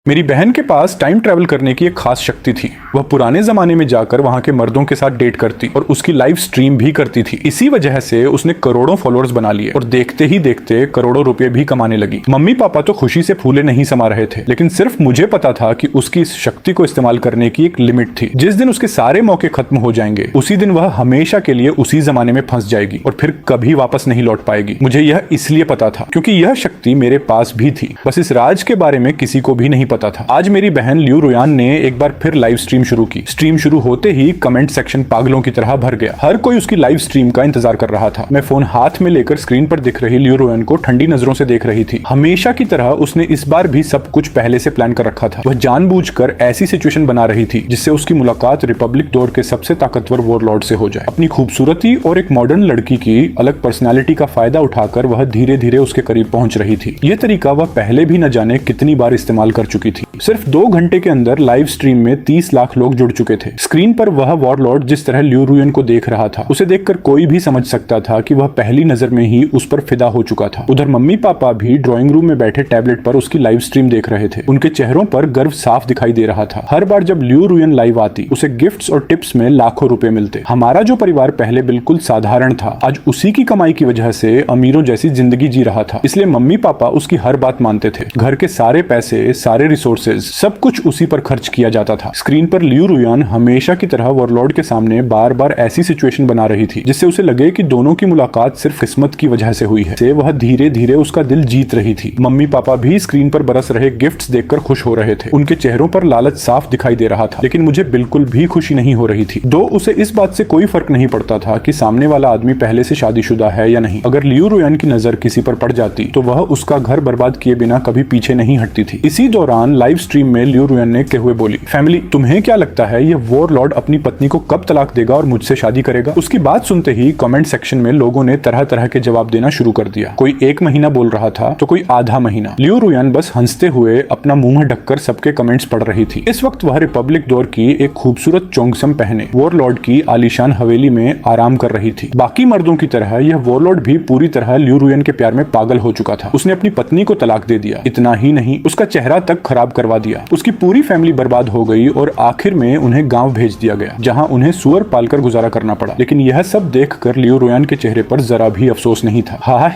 मेरी बहन के पास टाइम ट्रैवल करने की एक खास शक्ति थी। वह पुराने जमाने में जाकर वहां के मर्दों के साथ डेट करती और उसकी लाइव स्ट्रीम भी करती थी। इसी वजह से उसने करोड़ों फॉलोअर्स बना लिए और देखते ही देखते करोड़ों रुपए भी कमाने लगी। मम्मी पापा तो खुशी से फूले नहीं समा रहे थे, लेकिन सिर्फ मुझे पता था कि उसकी इस शक्ति को इस्तेमाल करने की एक लिमिट थी। जिस दिन उसके सारे मौके खत्म हो जाएंगे, उसी दिन वह हमेशा के लिए उसी जमाने में फंस जाएगी और फिर कभी वापस नहीं लौट पाएगी। मुझे यह इसलिए पता था क्योंकि यह शक्ति मेरे पास भी थी, बस इस राज के बारे में किसी को भी नहीं पता था। आज मेरी बहन लियू रुयान ने एक बार फिर लाइव स्ट्रीम शुरू की। स्ट्रीम शुरू होते ही कमेंट सेक्शन पागलों की तरह भर गया। हर कोई उसकी लाइव स्ट्रीम का इंतजार कर रहा था। मैं फोन हाथ में लेकर स्क्रीन पर दिख रही लियू रुयान को ठंडी नजरों से देख रही थी। हमेशा की तरह उसने इस बार भी सब कुछ पहले से प्लान कर रखा था। वह जानबूझकर ऐसी सिचुएशन बना रही थी जिससे उसकी मुलाकात रिपब्लिक दौर के सबसे ताकतवर वॉरलॉर्ड से हो जाए। अपनी खूबसूरती और एक मॉडर्न लड़की की अलग पर्सनैलिटी का फायदा उठाकर वह धीरे धीरे उसके करीब पहुंच रही थी। यह तरीका वह पहले भी न जाने कितनी बार इस्तेमाल कर चुकी थी। सिर्फ 2 घंटे के अंदर लाइव स्ट्रीम में 30 लाख लोग जुड़ चुके थे। स्क्रीन पर वह वॉरलॉर्ड जिस तरह लियू रुयान को देख रहा था, उसे देखकर कोई भी समझ सकता था कि वह पहली नजर में ही उस पर फिदा हो चुका था। उधर मम्मी पापा भी ड्राइंग रूम में बैठे टैबलेट पर उसकी लाइव स्ट्रीम देख रहे थे। उनके चेहरों पर गर्व साफ दिखाई दे रहा था। हर बार जब लियू रुयान लाइव आती, उसे गिफ्ट्स और टिप्स में लाखों रुपए मिलते। हमारा जो परिवार पहले बिल्कुल साधारण था, आज उसी की कमाई की वजह से अमीरों जैसी जिंदगी जी रहा था। इसलिए मम्मी पापा उसकी हर बात मानते थे। घर के सारे पैसे, सारे रिसोर्सेज, सब कुछ उसी पर खर्च किया जाता था। स्क्रीन पर लियू रुयान हमेशा की तरह वॉरलॉर्ड के सामने बार बार ऐसी सिचुएशन बना रही थी जिससे उसे लगे कि दोनों की मुलाकात सिर्फ किस्मत की वजह से हुई है। से वह धीरे धीरे उसका दिल जीत रही थी। मम्मी पापा भी स्क्रीन पर बरस रहे गिफ्ट्स देखकर खुश हो रहे थे। उनके चेहरों पर लालच साफ दिखाई दे रहा था, लेकिन मुझे बिल्कुल भी खुशी नहीं हो रही थी। दो उसे इस बात से कोई फर्क नहीं पड़ता था कि सामने वाला आदमी पहले से शादीशुदा है या नहीं। अगर लियू रुयान की नजर किसी पर पड़ जाती तो वह उसका घर बर्बाद किए बिना कभी पीछे नहीं हटती थी। इसी दौरान लाइव स्ट्रीम में लियू रुयान ने कहते हुए बोली, फैमिली, तुम्हें क्या लगता है ये वॉरलॉर्ड अपनी पत्नी को कब तलाक देगा और मुझसे शादी करेगा? उसकी बात सुनते ही कमेंट सेक्शन में लोगों ने तरह तरह के जवाब देना शुरू कर दिया। कोई 1 महीना बोल रहा था तो कोई आधा महीना। लियू रुयान बस हंसते हुए अपना मुंह ढककर सबके कमेंट्स पढ़ रही थी। इस वक्त वह रिपब्लिक दौर की एक खूबसूरत चोंगसम पहने वॉरलॉर्ड की आलीशान हवेली में आराम कर रही थी। बाकी मर्दों की तरह यह वॉरलॉर्ड भी पूरी तरह लियू रुयान के प्यार में पागल हो चुका था। उसने अपनी पत्नी को तलाक दे दिया। इतना ही नहीं, उसका चेहरा तक खराब करवा दिया। उसकी पूरी फैमिली बर्बाद हो गई और आखिर में उन्हें गांव भेज दिया गया, जहां उन्हें सुअर पालकर गुजारा करना पड़ा। लेकिन यह सब देखकर लियू रुयान के चेहरे पर जरा भी अफसोस नहीं था। हाँ,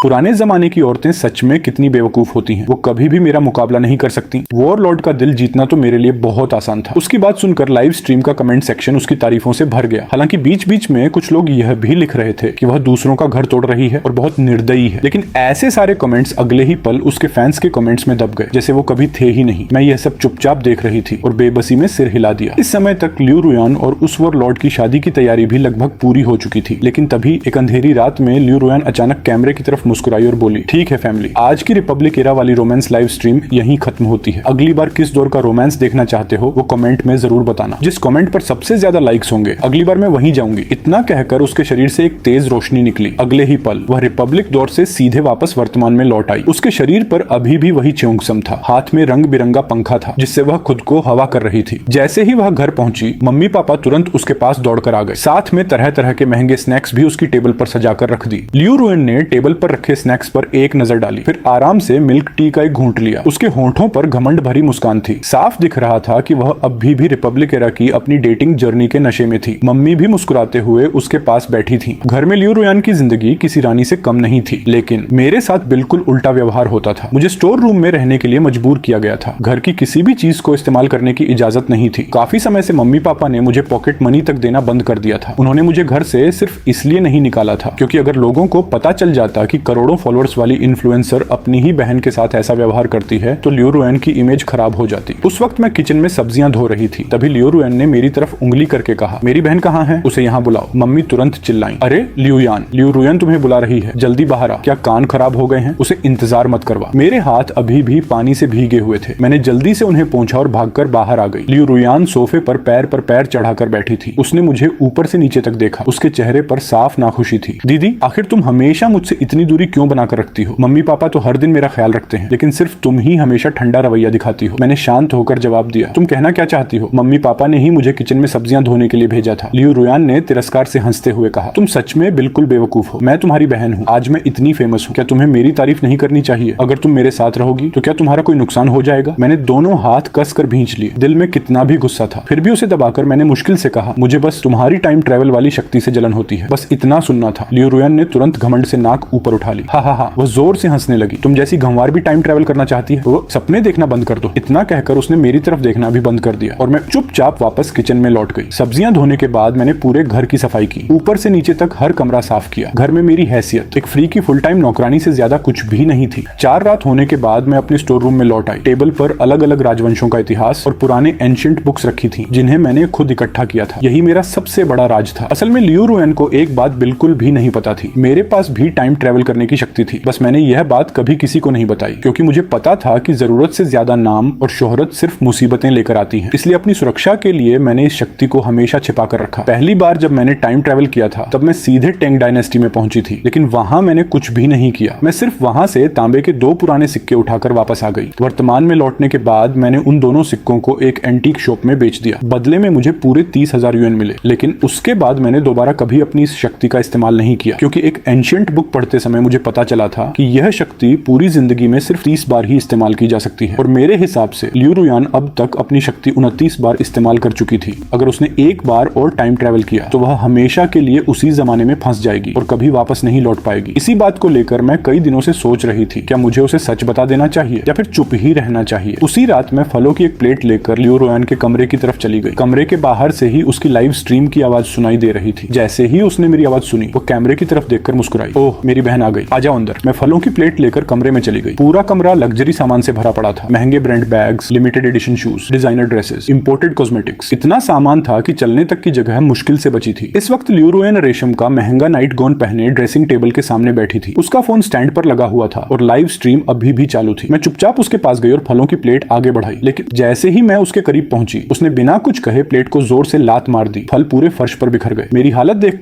पुराने जमाने की औरतें सच में कितनी बेवकूफ होती हैं। वो कभी भी मेरा मुकाबला नहीं कर सकती। वॉरलॉर्ड का दिल जीतना तो मेरे लिए बहुत आसान था। उसकी बात सुनकर लाइव स्ट्रीम का कमेंट सेक्शन उसकी तारीफों से भर गया। हालांकि बीच बीच में कुछ लोग यह भी लिख रहे थे कि वह दूसरों का घर तोड़ रही है और बहुत निर्दयी है। लेकिन ऐसे सारे कमेंट्स अगले ही पल उसके फैंस के कमेंट्स में दब गए, जैसे वो कभी थे ही नहीं। मैं यह सब चुपचाप देख रही थी और बेबसी में सिर हिला दिया। इस समय तक लियू रुयान और उस वॉरलॉर्ड की शादी की तैयारी भी लगभग पूरी हो चुकी थी। लेकिन तभी एक अंधेरी रात में लियू रुयान अचानक कैमरे की तरफ मुस्कुराई और बोली, ठीक है फैमिली, आज की रिपब्लिक एरा वाली रोमांस लाइव स्ट्रीम यहीं खत्म होती है। अगली बार किस दौर का रोमांस देखना चाहते हो वो कमेंट में जरूर बताना। जिस कमेंट पर सबसे ज्यादा लाइक्स होंगे अगली बार मैं वहीं जाऊंगी। इतना कहकर उसके शरीर से एक तेज रोशनी निकली। अगले ही पल वह रिपब्लिक दौर से सीधे वापस वर्तमान में लौट आई। उसके शरीर पर अभी भी वही चोंगसम था। हाथ में रंग बिरंगा पंखा था जिससे वह खुद को हवा कर रही थी। जैसे ही वह घर पहुंची, मम्मी पापा तुरंत उसके पास दौड़कर आ गए। साथ में तरह तरह के महंगे स्नैक्स भी उसकी टेबल पर सजाकर रख दी। लियू रुयान ने टेबल पर रखे स्नैक्स पर एक नजर डाली, फिर आराम से मिल्क टी का एक घूंट लिया। उसके होंठों पर घमंड भरी मुस्कान थी। साफ दिख रहा था कि वह अभी भी रिपब्लिक एरा की अपनी डेटिंग जर्नी के नशे में थी। मम्मी भी मुस्कुराते हुए उसके पास बैठी थी। घर में लियू रुयान की जिंदगी किसी रानी से कम नहीं थी, लेकिन मेरे साथ बिल्कुल उल्टा व्यवहार होता था। मुझे स्टोर रूम में रहने के लिए मजबूर किया गया था। घर की किसी भी चीज को इस्तेमाल करने की इजाजत नहीं थी। काफी समय से मम्मी पापा ने मुझे पॉकेट मनी तक देना बंद कर दिया था। उन्होंने मुझे घर से सिर्फ इसलिए नहीं निकाला था क्योंकि अगर लोगों को पता चल जाता कि करोड़ों फॉलोअर्स वाली इन्फ्लुएंसर अपनी ही बहन के साथ ऐसा व्यवहार करती है तो लियू रुयान की इमेज खराब हो जाती। उस वक्त मैं किचन में सब्जियां धो रही थी। तभी लियू रुयान ने मेरी तरफ उंगली करके कहा, मेरी बहन कहाँ है? उसे यहाँ बुलाओ। मम्मी तुरंत चिल्लाई, अरे लियू रुयान तुम्हें बुला रही है, जल्दी बाहर आ। क्या कान खराब हो गए हैं? उसे इंतजार मत करवा। मेरे हाथ अभी भी पानी से भीगे हुए थे। मैंने जल्दी से उन्हें पोंछा और भागकर बाहर आ गई। लियू रुयान सोफे पर पैर चढ़ाकर बैठी थी। उसने मुझे ऊपर से नीचे तक देखा। उसके चेहरे पर साफ नाखुशी थी। दीदी, आखिर तुम हमेशा मुझसे इतनी दूरी क्यों बनाकर रखती हो? मम्मी पापा तो हर दिन मेरा ख्याल रखते हैं, लेकिन सिर्फ तुम ही हमेशा ठंडा रवैया दिखाती हो। मैंने शांत होकर जवाब दिया, तुम कहना क्या चाहती हो? मम्मी पापा ने ही मुझे किचन में सब्जियां धोने के लिए भेजा था। लियू रुयान ने तिरस्कार से हंसते हुए कहा, तुम सच में बिल्कुल बेवकूफ हो। मैं तुम्हारी बहन हूँ, आज मैं इतनी फेमस हूँ, क्या तुम्हें मेरी तारीफ नहीं करनी चाहिए? अगर तुम मेरे साथ रहोगी तो क्या तुम्हारा कोई नुकसान हो जाएगा? मैंने दोनों हाथ कसकर भींच लिए। दिल में कितना भी गुस्सा था, फिर भी उसे दबाकर मैंने मुश्किल से कहा, मुझे बस तुम्हारी टाइम ट्रेवल वाली शक्ति से जलन होती है, बस इतना सुनना था। लियू रुयान ने तुरंत घमंड से नाक ऊपर उठा ली। हा, वो जोर से हंसने लगी। तुम जैसी गंवार भी टाइम ट्रेवल करना चाहती है? वो सपने देखना बंद कर दो। इतना कहकर उसने मेरी तरफ देखना भी बंद कर दिया और मैं चुपचाप वापस किचन में लौट गई। सब्जियां धोने के बाद मैंने पूरे घर की सफाई की, ऊपर से नीचे तक हर कमरा साफ किया। घर में मेरी हैसियत एक फ्री की फुल टाइम नौकरानी से ज्यादा कुछ भी नहीं थी। 4 रात होने के बाद मैं अपने स्टोर रूम में लौट आई। टेबल पर अलग अलग राजवंशों का इतिहास और पुराने एंशिएंट बुक्स रखी थी, जिन्हें मैंने खुद इकट्ठा किया था। यही मेरा सबसे बड़ा राज था। असल में लियू रुयान को एक बात बिल्कुल भी नहीं पता थी, मेरे पास भी टाइम ट्रेवल करने की शक्ति थी। बस मैंने यह बात कभी किसी को नहीं बताई, क्योंकि मुझे पता था कि जरूरत से ज्यादा नाम और शोहरत सिर्फ मुसीबतें लेकर आती हैं। इसलिए अपनी सुरक्षा के लिए मैंने इस शक्ति को हमेशा छिपा कर रखा। पहली बार जब मैंने टाइम ट्रेवल किया था तब मैं सीधे टेंग डायनेस्टी में पहुंची थी, लेकिन वहां मैंने कुछ भी नहीं किया। मैं सिर्फ वहां से तांबे के 2 पुराने सिक्के उठाकर वापस आ गई। वर्तमान में लौटने के बाद मैंने उन दोनों सिक्कों को एक एंटीक शॉप में बेच दिया। बदले में मुझे पूरे 30,000 यूएन मिले, लेकिन उसके बाद मैंने दोबारा कभी अपनी इस शक्ति का इस्तेमाल नहीं किया, क्योंकि एक एंशिएंट बुक पढ़ते समय मुझे पता चला था कि यह शक्ति पूरी जिंदगी में सिर्फ 30 बार ही इस्तेमाल की जा सकती है। और मेरे हिसाब से लियू रुयान अब तक अपनी शक्ति 29 बार इस्तेमाल कर चुकी थी। अगर उसने एक बार और टाइम ट्रेवल किया तो वह हमेशा के लिए उसी जमाने में फंस जाएगी और कभी वापस नहीं लौट पाएगी। इसी बात को लेकर मैं कई दिनों से सोच रही थी, क्या मुझे उसे सच बता देना चाहिए या फिर चुप ही रहना चाहिए। उसी रात मैं फलों की एक प्लेट लेकर लियू रुयान के कमरे की तरफ चली गई। कमरे के बाहर से ही उसकी लाइव स्ट्रीम की आवाज सुनाई दे रही थी। जैसे ही उसने मेरी आवाज सुनी, वो कैमरे की तरफ देखकर मुस्कुराई। ओह, मेरी बहन आ गई, आ जाओ अंदर। मैं फलों की प्लेट लेकर कमरे में चली गई। पूरा कमरा लग्जरी सामान से भरा पड़ा था। महंगे brand bags, limited edition shoes, designer dresses, imported cosmetics. इतना सामान था कि चलने तक की जगह मुश्किल से बची थी। इस वक्त लियू रुयान रेशम का महंगा नाइट गाउन पहने ड्रेसिंग टेबल के सामने बैठी थी। उसका फोन स्टैंड पर लगा हुआ था और लाइव स्ट्रीम अभी भी चालू थी। मैं चुपचाप उसके पास गई और फलों की प्लेट आगे बढ़ाई, लेकिन जैसे ही मैं उसके करीब पहुंची, उसने बिना कुछ कहे प्लेट को जोर से लात मार दी। फल पूरे फर्श पर बिखर गए। मेरी हालत देख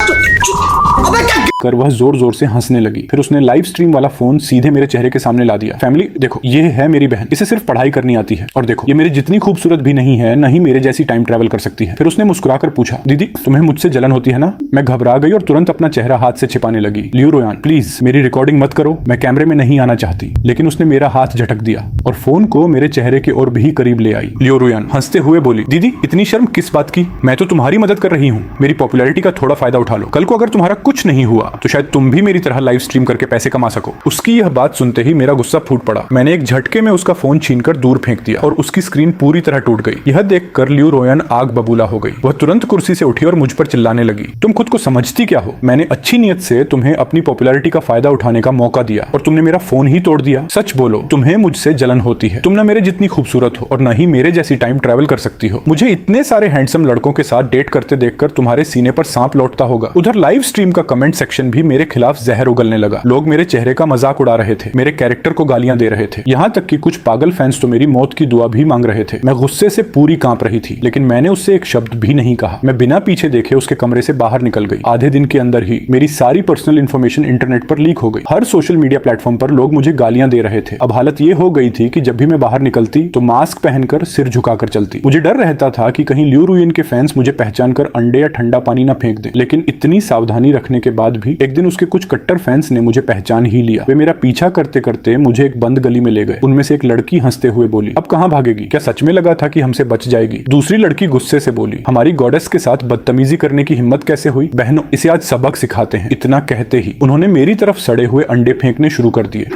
कर वह जोर जोर से हंसने लगी। फिर उसने लाइव स्ट्रीम वाला फोन सीधे मेरे चेहरे के सामने ला दिया। फैमिली देखो, ये है मेरी बहन, इसे सिर्फ पढ़ाई करनी आती है, और देखो ये मेरी जितनी खूबसूरत भी नहीं है, न ही मेरे जैसी टाइम ट्रेवल कर सकती है। फिर उसने मुस्कुराकर पूछा, दीदी तुम्हें मुझसे जलन होती है ना? मैं घबरा गई और तुरंत अपना चेहरा हाथ से छिपाने लगी। लियू रुयान प्लीज मेरी रिकॉर्डिंग मत करो, मैं कैमरे में नहीं आना चाहती। लेकिन उसने मेरा हाथ झटक दिया और फोन को मेरे चेहरे के और भी करीब ले आई। लियू रुयान हंसते हुए बोली, दीदी इतनी शर्म किस बात की? मैं तो तुम्हारी मदद कर रही हूँ। मेरी पॉपुलैरिटी का थोड़ा फायदा उठा लो। कल को अगर तुम्हारा कुछ नहीं हुआ तो शायद तुम भी मेरी तरह लाइव स्ट्रीम करके पैसे कमा सको। उसकी यह बात सुनते ही मेरा गुस्सा फूट पड़ा। मैंने एक झटके में उसका फोन छीनकर दूर फेंक दिया और उसकी स्क्रीन पूरी तरह टूट गई। यह देखकर लियू रुयान आग बबूला हो गई। वह तुरंत कुर्सी से उठी और मुझ पर चिल्लाने लगी, तुम खुद को समझती क्या हो? मैंने अच्छी नीयत से तुम्हें अपनी पॉपुलैरिटी का फायदा उठाने का मौका दिया और तुमने मेरा फोन ही तोड़ दिया। सच बोलो, तुम्हें मुझसे जलन होती है। तुम न मेरे जितनी खूबसूरत हो और न ही मेरे जैसी टाइम ट्रेवल कर सकती हो। मुझे इतने सारे हैंडसम लड़कों के साथ डेट करते देखकर तुम्हारे सीने पर सांप लौटता होगा। उधर लाइव स्ट्रीम का कमेंट सेक्शन भी मेरे खिलाफ जहर उगलने लगा। लोग मेरे चेहरे का मजाक उड़ा रहे थे, मेरे कैरेक्टर को गालियां दे रहे थे। यहाँ तक कि कुछ पागल फैंस तो मेरी मौत की दुआ भी मांग रहे थे। मैं गुस्से से पूरी कांप रही थी, लेकिन मैंने उससे एक शब्द भी नहीं कहा। मैं बिना पीछे देखे उसके कमरे से बाहर निकल गई। आधे दिन के अंदर ही मेरी सारी पर्सनल इंफॉर्मेशन इंटरनेट पर लीक हो गई। हर सोशल मीडिया प्लेटफॉर्म पर लोग मुझे गालियां दे रहे थे। अब हालत ये हो गई थी कि जब भी मैं बाहर निकलती तो मास्क पहनकर सिर झुकाकर चलती। मुझे डर रहता था कि कहीं लियू रुयान के फैंस मुझे पहचान कर अंडे या ठंडा पानी न फेंक दें। लेकिन इतनी सावधानी रखने के बाद भी एक दिन उसके कुछ कट्टर फैंस ने मुझे पहचान ही लिया। वे मेरा पीछा करते करते मुझे एक बंद गली में ले गए। उनमें से एक लड़की हंसते हुए बोली, अब कहां भागेगी? क्या सच में लगा था कि हमसे बच जाएगी? दूसरी लड़की गुस्से से बोली, हमारी गॉडेस के साथ बदतमीजी करने की हिम्मत कैसे हुई? बहनों, इसे आज सबक सिखाते हैं। इतना कहते ही उन्होंने मेरी तरफ सड़े हुए अंडे फेंकने शुरू कर दिए।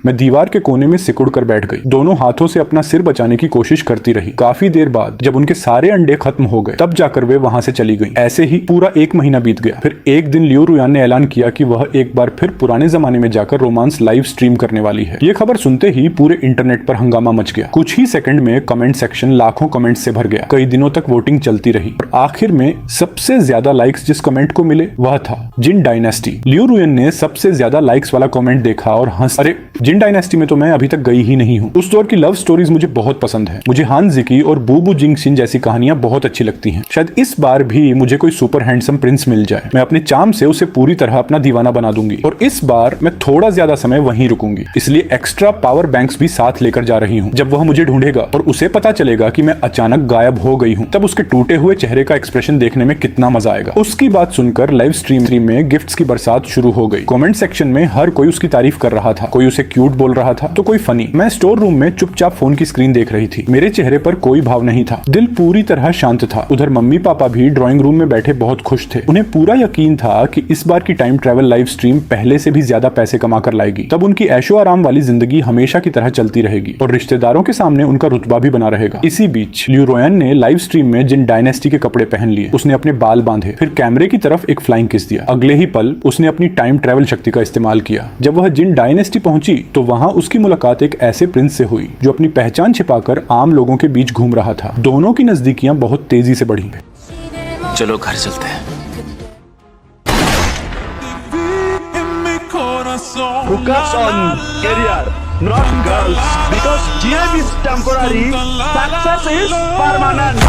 मैं दीवार के कोने में सिकुड़ कर बैठ गई, दोनों हाथों से अपना सिर बचाने की कोशिश करती रही। काफी देर बाद जब उनके सारे अंडे खत्म हो गए तब जाकर वे वहां से चली गईं। ऐसे ही पूरा 1 महीना बीत गया। फिर एक दिन लियू रुयान ने ऐलान किया कि वह एक बार फिर पुराने जमाने में जाकर रोमांस लाइव स्ट्रीम करने वाली है। ये खबर सुनते ही पूरे इंटरनेट पर हंगामा मच गया। कुछ ही सेकंड में कमेंट सेक्शन लाखों कमेंट से भर गया। कई दिनों तक वोटिंग चलती रही और आखिर में सबसे ज्यादा लाइक्स जिस कमेंट को मिले वह था जिन डायनेस्टी। लियू रुयान ने सबसे ज्यादा लाइक्स वाला कमेंट देखा और हंस, अरे जिन जिन डायनेस्टी में तो मैं अभी तक गई ही नहीं हूँ। उस दौर की लव स्टोरीज मुझे बहुत पसंद है। मुझे हान जिकी और बूबू जिंगशिन जैसी कहानियां बहुत अच्छी लगती हैं। शायद इस बार भी मुझे कोई सुपर हैंडसम प्रिंस मिल जाए। मैं अपने चार्म से उसे पूरी तरह अपना दीवाना बना दूंगी और इस बार मैं थोड़ा ज्यादा समय वहीं रुकूंगी, इसलिए एक्स्ट्रा पावर बैंक्स भी साथ लेकर जा रही हूँ। जब वह मुझे ढूंढेगा और उसे पता चलेगा कि मैं अचानक गायब हो गई हूँ, तब उसके टूटे हुए चेहरे का एक्सप्रेशन देखने में कितना मजा आएगा। उसकी बात सुनकर लाइव स्ट्रीम में गिफ्ट्स की बरसात शुरू हो गई। कमेंट सेक्शन में हर कोई उसकी तारीफ कर रहा था। कोई उसे क्यूट बोल रहा था तो कोई फनी। मैं स्टोर रूम में चुपचाप फोन की स्क्रीन देख रही थी। मेरे चेहरे पर कोई भाव नहीं था, दिल पूरी तरह शांत था। उधर मम्मी पापा भी ड्राइंग रूम में बैठे बहुत खुश थे। उन्हें पूरा यकीन था कि इस बार की टाइम ट्रैवल लाइव स्ट्रीम पहले से भी ज्यादा पैसे कमा कर लाएगी। तब उनकी ऐशो आराम वाली जिंदगी हमेशा की तरह चलती रहेगी और रिश्तेदारों के सामने उनका रुतबा भी बना रहेगा। इसी बीच लियू रोयन ने लाइव स्ट्रीम में जिन डायनेस्टी के कपड़े पहन लिए, उसने अपने बाल बांधे, फिर कैमरे की तरफ एक फ्लाइंग किस दिया। अगले ही पल उसने अपनी टाइम ट्रैवल शक्ति का इस्तेमाल किया। जब वह जिन डायनेस्टी पहुंची तो वहां उसकी मुलाकात एक ऐसे प्रिंस से हुई जो अपनी पहचान छिपाकर आम लोगों के बीच घूम रहा था। दोनों की नजदीकियां बहुत तेजी से बढ़ी। चलो घर चलते हैं। Focus on career, not girls, because GM is temporary, success is permanent.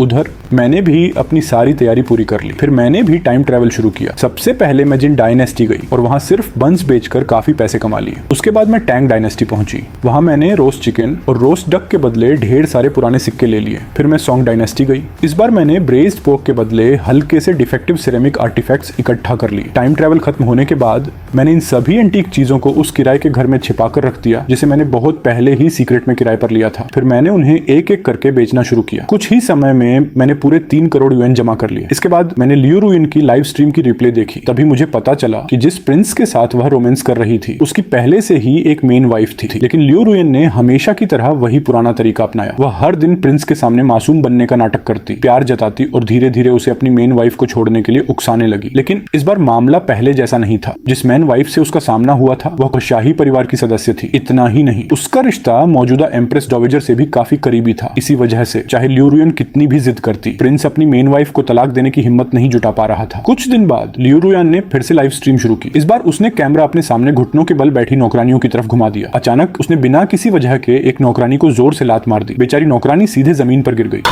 उधर मैंने भी अपनी सारी तैयारी पूरी कर ली। फिर मैंने भी टाइम ट्रैवल शुरू किया। सबसे पहले मैं जिन डायनेस्टी गई और वहां सिर्फ बंस बेचकर काफी पैसे कमा लिए। उसके बाद मैं टैंग डायनेस्टी पहुंची। वहां मैंने रोस्ट चिकन और रोस्ट डक के बदले ढेर सारे पुराने सिक्के ले लिए। फिर मैं सॉन्ग डायनेस्टी गई। इस बार मैंने ब्रेस्ड पोक के बदले हल्के से डिफेक्टिव सिरेमिक आर्टिफैक्ट्स इकट्ठा कर लिए। टाइम ट्रैवल खत्म होने के बाद मैंने इन सभी एंटीक चीजों को उस किराए के घर में छिपा कर रख दिया जिसे मैंने बहुत पहले ही सीक्रेट में किराए पर लिया था। फिर मैंने उन्हें एक एक करके बेचना शुरू किया। कुछ ही समय में मैंने पूरे 3 करोड़ यूएन जमा कर लिए। इसके बाद मैंने लियू रुइन की लाइव स्ट्रीम की रिप्ले देखी। तभी मुझे पता चला कि जिस प्रिंस के साथ वह रोमांस कर रही थी उसकी पहले से ही एक मेन वाइफ थी। लेकिन लियू रुइन ने हमेशा की तरह वही पुराना तरीका अपनाया। वह हर दिन प्रिंस के सामने मासूम बनने का नाटक करती, प्यार जताती और धीरे धीरे उसे अपनी मेन वाइफ को छोड़ने के लिए उकसाने लगी। लेकिन इस बार मामला पहले जैसा नहीं था। जिस मेन वाइफ से उसका सामना हुआ था वह शाही परिवार की सदस्य थी। इतना ही नहीं, उसका रिश्ता मौजूदा एम्प्रेस डोवेजर से भी काफी करीबी था। इसी वजह से चाहे लियू रुइन कितनी भी जिद करती, प्रिंस अपनी मेन वाइफ को तलाक देने की हिम्मत नहीं जुटा पा रहा था। कुछ दिन बाद लियू रुइन ने फिर से लाइव स्ट्रीम शुरू की। इस बार उसने कैमरा अपने सामने घुटनों के बल बैठी नौकरानियों की तरफ घुमा दिया। अचानक उसने बिना किसी वजह के एक नौकरानी को जोर से लात मार दी। बेचारी नौकरानी सीधे जमीन पर गिर गई।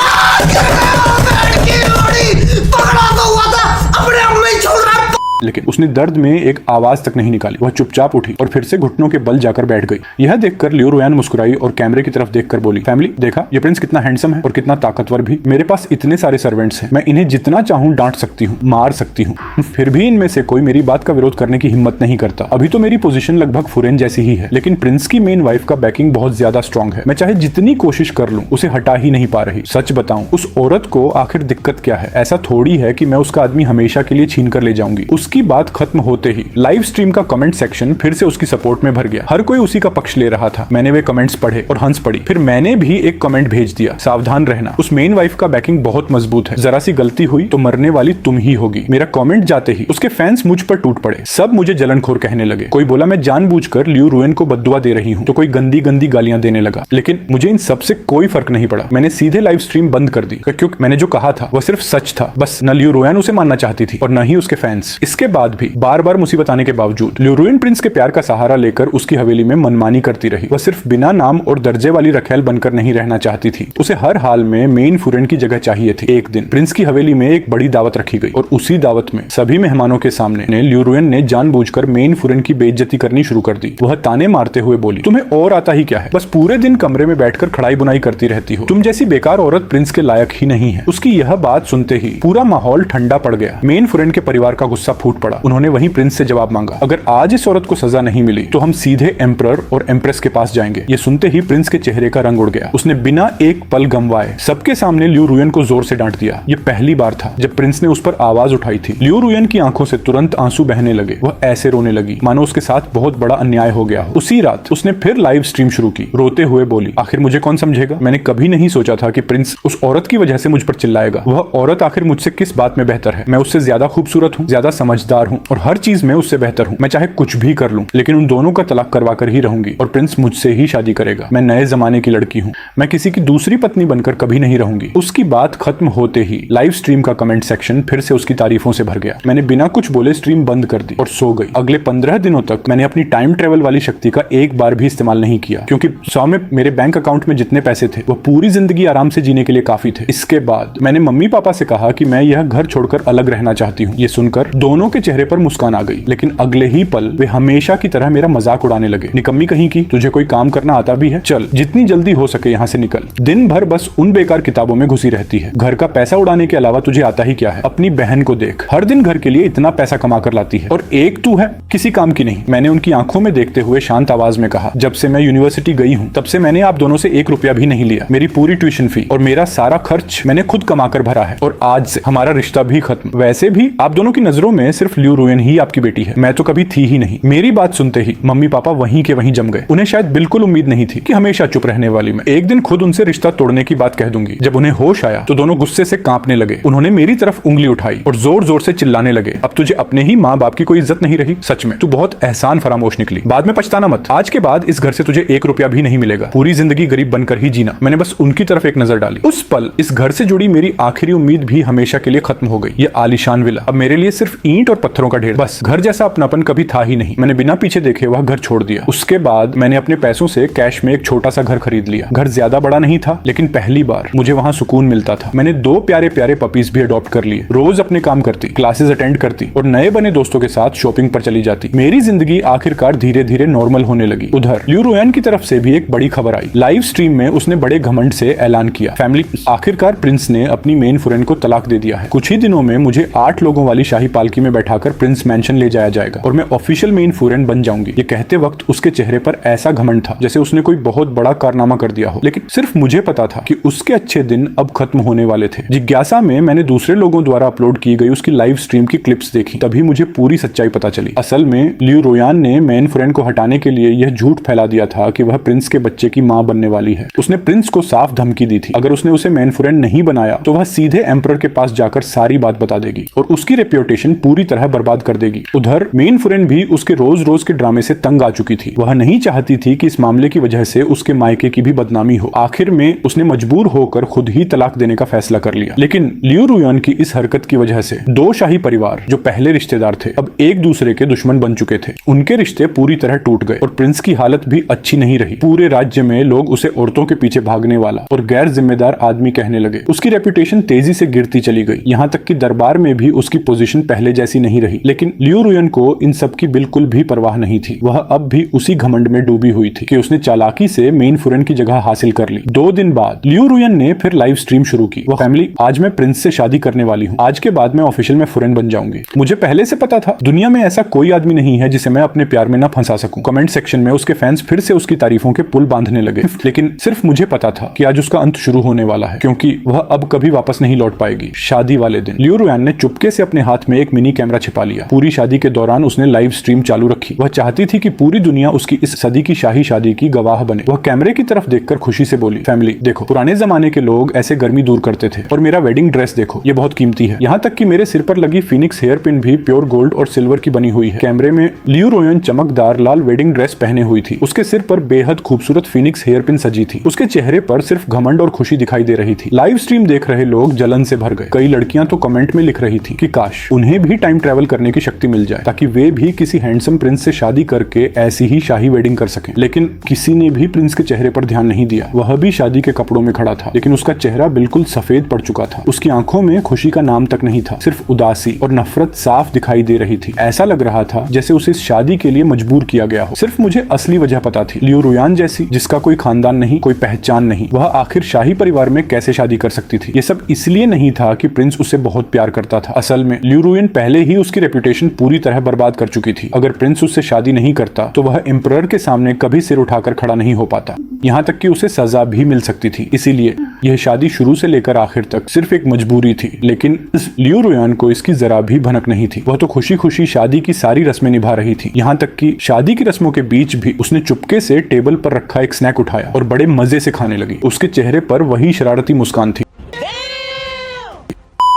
लेकिन उसने दर्द में एक आवाज तक नहीं निकाली। वह चुपचाप उठी और फिर से घुटनों के बल जाकर बैठ गई। यह देखकर लियू रुइन मुस्कुराई और कैमरे की तरफ देखकर बोली, फैमिली, देखा ये प्रिंस कितना हैंडसम है और कितना ताकतवर भी। मेरे पास इतने सारे सर्वेंट्स हैं, मैं इन्हें जितना चाहूं डांट सकती हूँ, मार सकती हूँ, फिर भी इनमें से कोई मेरी बात का विरोध करने की हिम्मत नहीं करता। अभी तो मेरी पोजीशन लगभग फुरेन जैसी ही है, लेकिन प्रिंस की मेन वाइफ का बैकिंग बहुत ज्यादा स्ट्रॉन्ग है। मैं चाहे जितनी कोशिश कर लूं उसे हटा ही नहीं पा रही। सच बताऊं, उस औरत को आखिर दिक्कत क्या है? ऐसा थोड़ी है कि मैं उसका आदमी हमेशा के लिए छीन कर ले जाऊंगी। उसकी बात खत्म होते ही लाइव स्ट्रीम का कमेंट सेक्शन फिर से उसकी सपोर्ट में भर गया। हर कोई उसी का पक्ष ले रहा था। मैंने वे कमेंट्स पढ़े और हंस पड़ी। फिर मैंने भी एक कमेंट भेज दिया, सावधान रहना, उस मेन वाइफ का बैकिंग बहुत मजबूत है, जरा सी गलती हुई तो मरने वाली तुम ही होगी। मेरा कमेंट जाते ही उसके फैंस मुझ पर टूट पड़े। सब मुझे जलनखोर कहने लगे। कोई बोला मैं जानबूझकर लियू रुइन को बद्दुआ दे रही हूँ, तो कोई गंदी गंदी गालियां देने लगा। लेकिन मुझे इन सबसे कोई फर्क नहीं पड़ा। मैंने सीधे लाइव स्ट्रीम बंद कर दी, क्योंकि मैंने जो कहा था वह सिर्फ सच था। बस न लियू रुइन उसे मानना चाहती थी और न ही उसके फैंस। इसके बाद भी बार बार मुसीबत आने के बावजूद लियू रुइन प्रिंस के प्यार का सहारा लेकर उसकी हवेली में मनमानी करती रही। वह सिर्फ बिना नाम और दर्जे वाली रखेल बनकर नहीं रहना चाहती थी। उसे हर हाल में मेन फुरेन की जगह चाहिए थी। एक दिन प्रिंस की हवेली में एक बड़ी दावत रखी गई और उसी दावत में सभी मेहमानों के सामने लियू रुइन ने जानबूझकर मेन फुरेन की बेइज्जती करनी शुरू कर दी। वह ताने मारते हुए बोली, तुम्हें और आता ही क्या है? बस पूरे दिन कमरे में बैठकर खड़ाई बुनाई करती रहती हो। तुम जैसी बेकार औरत प्रिंस के लायक ही नहीं है। उसकी यह बात सुनते ही पूरा माहौल ठंडा पड़ गया। मेन फुरेन के परिवार का गुस्सा फूट पड़ा। उन्होंने वहीं प्रिंस से जवाब मांगा, अगर आज इस औरत को सजा नहीं मिली तो हम सीधे एम्परर और एम्प्रेस के पास जाएंगे। ये सुनते ही प्रिंस के चेहरे का रंग उड़ गया। उसने बिना एक पल गंवाए सबके सामने लियू रुइन को जोर से डांट दिया। ये पहली बार था जब प्रिंस ने उस पर आवाज उठाई थी। लियू रुइन की आंखों से तुरंत आंसू बहने लगे। वह ऐसे रोने लगी मानो उसके साथ बहुत बड़ा अन्याय हो गया हो। उसी रात उसने फिर लाइव स्ट्रीम शुरू की। रोते हुए बोली, आखिर मुझे कौन समझेगा? मैंने कभी नहीं सोचा था कि प्रिंस उस औरत की वजह से मुझ पर चिल्लाएगा। वह औरत आखिर मुझसे किस बात में बेहतर है? मैं उससे ज्यादा खूबसूरत हूँ, ज्यादा समझ समझदार हूँ और हर चीज में उससे बेहतर हूँ। मैं चाहे कुछ भी कर लूँ, लेकिन उन दोनों का तलाक करवा कर ही रहूंगी और प्रिंस मुझसे ही शादी करेगा। मैं नए जमाने की लड़की हूँ, मैं किसी की दूसरी पत्नी बनकर कभी नहीं रहूंगी। उसकी बात खत्म होते ही लाइव स्ट्रीम का कमेंट सेक्शन फिर से उसकी तारीफों से भर गया। मैंने बिना कुछ बोले स्ट्रीम बंद कर दी और सो गई। अगले 15 दिनों तक मैंने अपनी टाइम ट्रेवल वाली शक्ति का एक बार भी इस्तेमाल नहीं किया, क्योंकि 100 में मेरे बैंक अकाउंट में जितने पैसे थे वो पूरी जिंदगी आराम से जीने के लिए काफी थे। इसके बाद मैंने मम्मी पापा से कहा कि मैं यह घर छोड़कर अलग रहना चाहती हूँ। ये सुनकर दोनों के चेहरे पर मुस्कान आ गई, लेकिन अगले ही पल वे हमेशा की तरह मेरा मजाक उड़ाने लगे। निकम्मी कहीं की, तुझे कोई काम करना आता भी है? चल जितनी जल्दी हो सके यहाँ से निकल। दिन भर बस उन बेकार किताबों में घुसी रहती है। घर का पैसा उड़ाने के अलावा तुझे आता ही क्या है? अपनी बहन को देख, हर दिन घर के लिए इतना पैसा कमा कर लाती है और एक तू है किसी काम की नहीं। मैंने उनकी आंखों में देखते हुए शांत आवाज में कहा, जब से मैं यूनिवर्सिटी गई हूँ तब से मैंने आप दोनों से 1 रुपया भी नहीं लिया। मेरी पूरी ट्यूशन फी और मेरा सारा खर्च मैंने खुद कमा कर भरा है और आज से हमारा रिश्ता भी खत्म। वैसे भी आप दोनों की नजरों में सिर्फ ल्यू रुयन ही आपकी बेटी है, मैं तो कभी थी ही नहीं। मेरी बात सुनते ही मम्मी पापा वहीं के वहीं जम गए। उन्हें शायद बिल्कुल उम्मीद नहीं थी कि हमेशा चुप रहने वाली मैं एक दिन खुद उनसे रिश्ता तोड़ने की बात कह दूंगी। जब उन्हें होश आया तो दोनों गुस्से से कांपने लगे। उन्होंने मेरी तरफ उंगली उठाई और जोर जोर से चिल्लाने लगे, अब तुझे अपने ही माँ बाप की कोई इज्जत नहीं रही? सच में तू बहुत एहसान फरामोश निकली, बाद में पछताना मत। आज के बाद इस घर से तुझे 1 रुपया भी नहीं मिलेगा, पूरी जिंदगी गरीब बनकर ही जीना। मैंने बस उनकी तरफ एक नजर डाली। उस पल इस घर से जुड़ी मेरी आखिरी उम्मीद भी हमेशा के लिए खत्म हो गई। ये आलीशान विला अब मेरे लिए सिर्फ ईंट और पत्थरों का ढेर, बस घर जैसा अपनापन कभी था ही नहीं। मैंने बिना पीछे देखे वह घर छोड़ दिया। उसके बाद मैंने अपने पैसों से कैश में एक छोटा सा घर खरीद लिया। घर ज्यादा बड़ा नहीं था, लेकिन पहली बार मुझे वहां सुकून मिलता था। मैंने 2 प्यारे प्यारे पपीज भी अडॉप्ट कर लिए। रोज अपने काम करती, क्लासेस अटेंड करती और नए बने दोस्तों के साथ शॉपिंग पर चली जाती। मेरी जिंदगी आखिरकार धीरे धीरे नॉर्मल होने लगी। उधर ल्यू रुयन की तरफ से भी एक बड़ी खबर आई। लाइव स्ट्रीम में उसने बड़े घमंड से ऐलान किया, फैमिली, आखिरकार प्रिंस ने अपनी मेन फ्रेंड को तलाक दे दिया है। कुछ ही दिनों में मुझे 8 लोगों वाली शाही पालकी में बैठाकर प्रिंस मैंशन ले जाया जाएगा और मैं ऑफिशियल मेन फ्रेंड बन जाऊंगी। ये कहते वक्त उसके चेहरे पर ऐसा घमंड था जैसे उसने कोई बहुत बड़ा कारनामा कर दिया हो, लेकिन सिर्फ मुझे पता था कि उसके अच्छे दिन अब खत्म होने वाले थे। जिज्ञासा में मैंने दूसरे लोगों द्वारा अपलोड की गई उसकी लाइव स्ट्रीम की क्लिप्स देखी, तभी मुझे पूरी सच्चाई पता चली। असल में ल्यू रुयन ने मेन फ्रेंड को हटाने के लिए यह झूठ फैला दिया था कि वह प्रिंस के बच्चे की मां बनने वाली है। उसने प्रिंस को साफ धमकी दी थी, अगर उसने उसे मेन फ्रेंड नहीं बनाया तो वह सीधे एम्परर के पास जाकर सारी बात बता देगी और उसकी रेप्यूटेशन पूरी तरह बर्बाद कर देगी। उधर मेन फ्रेंड भी उसके रोज रोज के ड्रामे से तंग आ चुकी थी। वह नहीं चाहती थी कि इस मामले की वजह से उसके मायके की भी बदनामी हो। आखिर में उसने मजबूर होकर खुद ही तलाक देने का फैसला कर लिया। लेकिन ल्यू रुयन की इस हरकत की वजह से 2 शाही परिवार जो पहले रिश्तेदार थे अब एक दूसरे के दुश्मन बन चुके थे। उनके रिश्ते पूरी तरह टूट गए और प्रिंस की हालत भी अच्छी नहीं रही। पूरे राज्य में लोग उसे औरतों के पीछे भागने वाला और गैर जिम्मेदार आदमी कहने लगे। उसकी रेपुटेशन तेजी से गिरती चली गई, यहाँ तक कि दरबार में भी उसकी पोजीशन पहले जैसी नहीं रही। लेकिन ल्यू रुयन को इन सब की बिल्कुल भी परवाह नहीं थी। वह अब भी उसी घमंड में डूबी हुई थी कि उसने चालाकी से मेन फ्रेंड की जगह हासिल कर ली। 2 दिन बाद ल्यू रुयन ने फिर लाइव स्ट्रीम शुरू की। वह फैमिली, आज मैं प्रिंस से शादी करने वाली हूँ। आज के बाद मैं ऑफिशियल में फ्रेंड बन जाऊंगी। मुझे पहले से पता था दुनिया में ऐसा कोई आदमी नहीं है जिसे मैं अपने प्यार में न फंसा सकूं। कमेंट सेक्शन में उसके फैंस फिर से उसकी तारीफों के पुल बांधने लगे, लेकिन सिर्फ मुझे पता था कि आज उसका अंत शुरू होने वाला है, क्योंकि वह अब कभी वापस नहीं लौट पाएगी। शादी वाले दिन ल्यू रुयन ने चुपके से अपने हाथ में एक मिनी कैमरा छिपा लिया। पूरी शादी के दौरान उसने लाइव स्ट्रीम चालू रखी। वह चाहती थी कि पूरी दुनिया उसकी इस सदी की शाही शादी की गवाह बने। वह कैमरे की तरफ देखकर खुशी से बोली, फैमिली देखो, पुराने जमाने के लोग ऐसे गर्मी दूर करते थे और मेरा वेडिंग ड्रेस देखो, ये बहुत कीमती है। यहाँ तक कि मेरे सिर पर लगी फिनिक्स हेयर पिन भी प्योर गोल्ड और सिल्वर की बनी हुई है। कैमरे में ल्यू रुयन चमकदार लाल वेडिंग ड्रेस पहने हुई थी। उसके सिर पर बेहद खूबसूरत फिनिक्स हेयर पिन सजी थी। उसके चेहरे पर सिर्फ घमंड और खुशी दिखाई दे रही थी। लाइव स्ट्रीम देख रहे लोग जलन से भर गए। कई लड़कियां तो कमेंट में लिख रही थी कि काश उन्हें भी टाइम ट्रैवल करने की शक्ति मिल जाए ताकि वे भी किसी हैंडसम प्रिंस से शादी करके ऐसी ही शाही वेडिंग कर सकें। लेकिन किसी ने भी प्रिंस के चेहरे पर ध्यान नहीं दिया। वह भी शादी के कपड़ों में खड़ा था, लेकिन उसका चेहरा बिल्कुल सफेद पड़ चुका था। उसकी आंखों में खुशी का नाम तक नहीं था, सिर्फ उदासी और नफरत साफ दिखाई दे रही थी। ऐसा लग रहा था जैसे उसे इस शादी के लिए मजबूर किया गया हो। सिर्फ मुझे असली वजह पता थी, ल्यू रुयन जैसी जिसका कोई खानदान नहीं, कोई पहचान नहीं, वह आखिर शाही परिवार में कैसे शादी कर सकती थी। ये सब इसलिए नहीं था कि प्रिंस उसे बहुत प्यार करता था। असल में ल्यू रुयन पहले ही उसकी रेपुटेशन पूरी तरह बर्बाद कर चुकी थी। अगर प्रिंस उससे शादी नहीं करता तो वह एम्परर के सामने कभी सिर उठाकर खड़ा नहीं हो पाता। यहाँ तक कि उसे सजा भी मिल सकती थी। इसीलिए यह शादी शुरू से लेकर आखिर तक सिर्फ एक मजबूरी थी। लेकिन ल्यू रुयन को इसकी जरा भी भनक नहीं थी। वह तो खुशी खुशी शादी की सारी रस्में निभा रही थी। यहाँ तक कि शादी की रस्मों के बीच भी उसने चुपके से टेबल पर रखा एक स्नैक उठाया और बड़े मजे से खाने लगी। उसके चेहरे पर वही शरारती मुस्कान थी।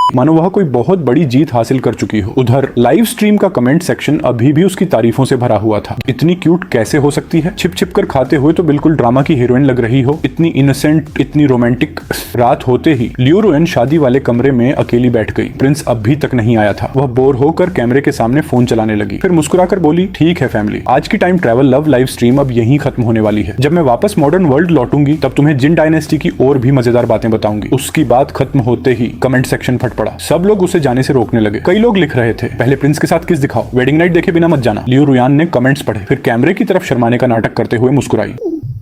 मानो वह कोई बहुत बड़ी जीत हासिल कर चुकी हो। उधर लाइव स्ट्रीम का कमेंट सेक्शन अभी भी उसकी तारीफों से भरा हुआ था। इतनी क्यूट कैसे हो सकती है, छिप छिप कर खाते हुए तो बिल्कुल ड्रामा की हीरोइन लग रही हो, इतनी इनोसेंट, इतनी रोमांटिक। रात होते ही लियो रुयन शादी वाले कमरे में अकेली बैठ गई। प्रिंस अभी तक नहीं आया था। वह बोर होकर कैमरे के सामने फोन चलाने लगी, फिर मुस्कुराकर बोली, ठीक है फैमिली, आज की time travel love live stream अब यहीं खत्म होने वाली है। जब मैं वापस मॉडर्न वर्ल्ड लौटूंगी तब तुम्हें जिन डायनेस्टी की और भी मजेदार बातें बताऊंगी। उसकी बात खत्म होते ही कमेंट सेक्शन फट पड़ा। सब लोग उसे जाने से रोकने लगे। कई लोग लिख रहे थे, पहले प्रिंस के साथ किस दिखाओ, वेडिंग नाइट देखे बिना मत जाना। लियो रुयान ने कमेंट्स पढ़े, फिर कैमरे की तरफ शर्माने का नाटक करते हुए मुस्कुराई।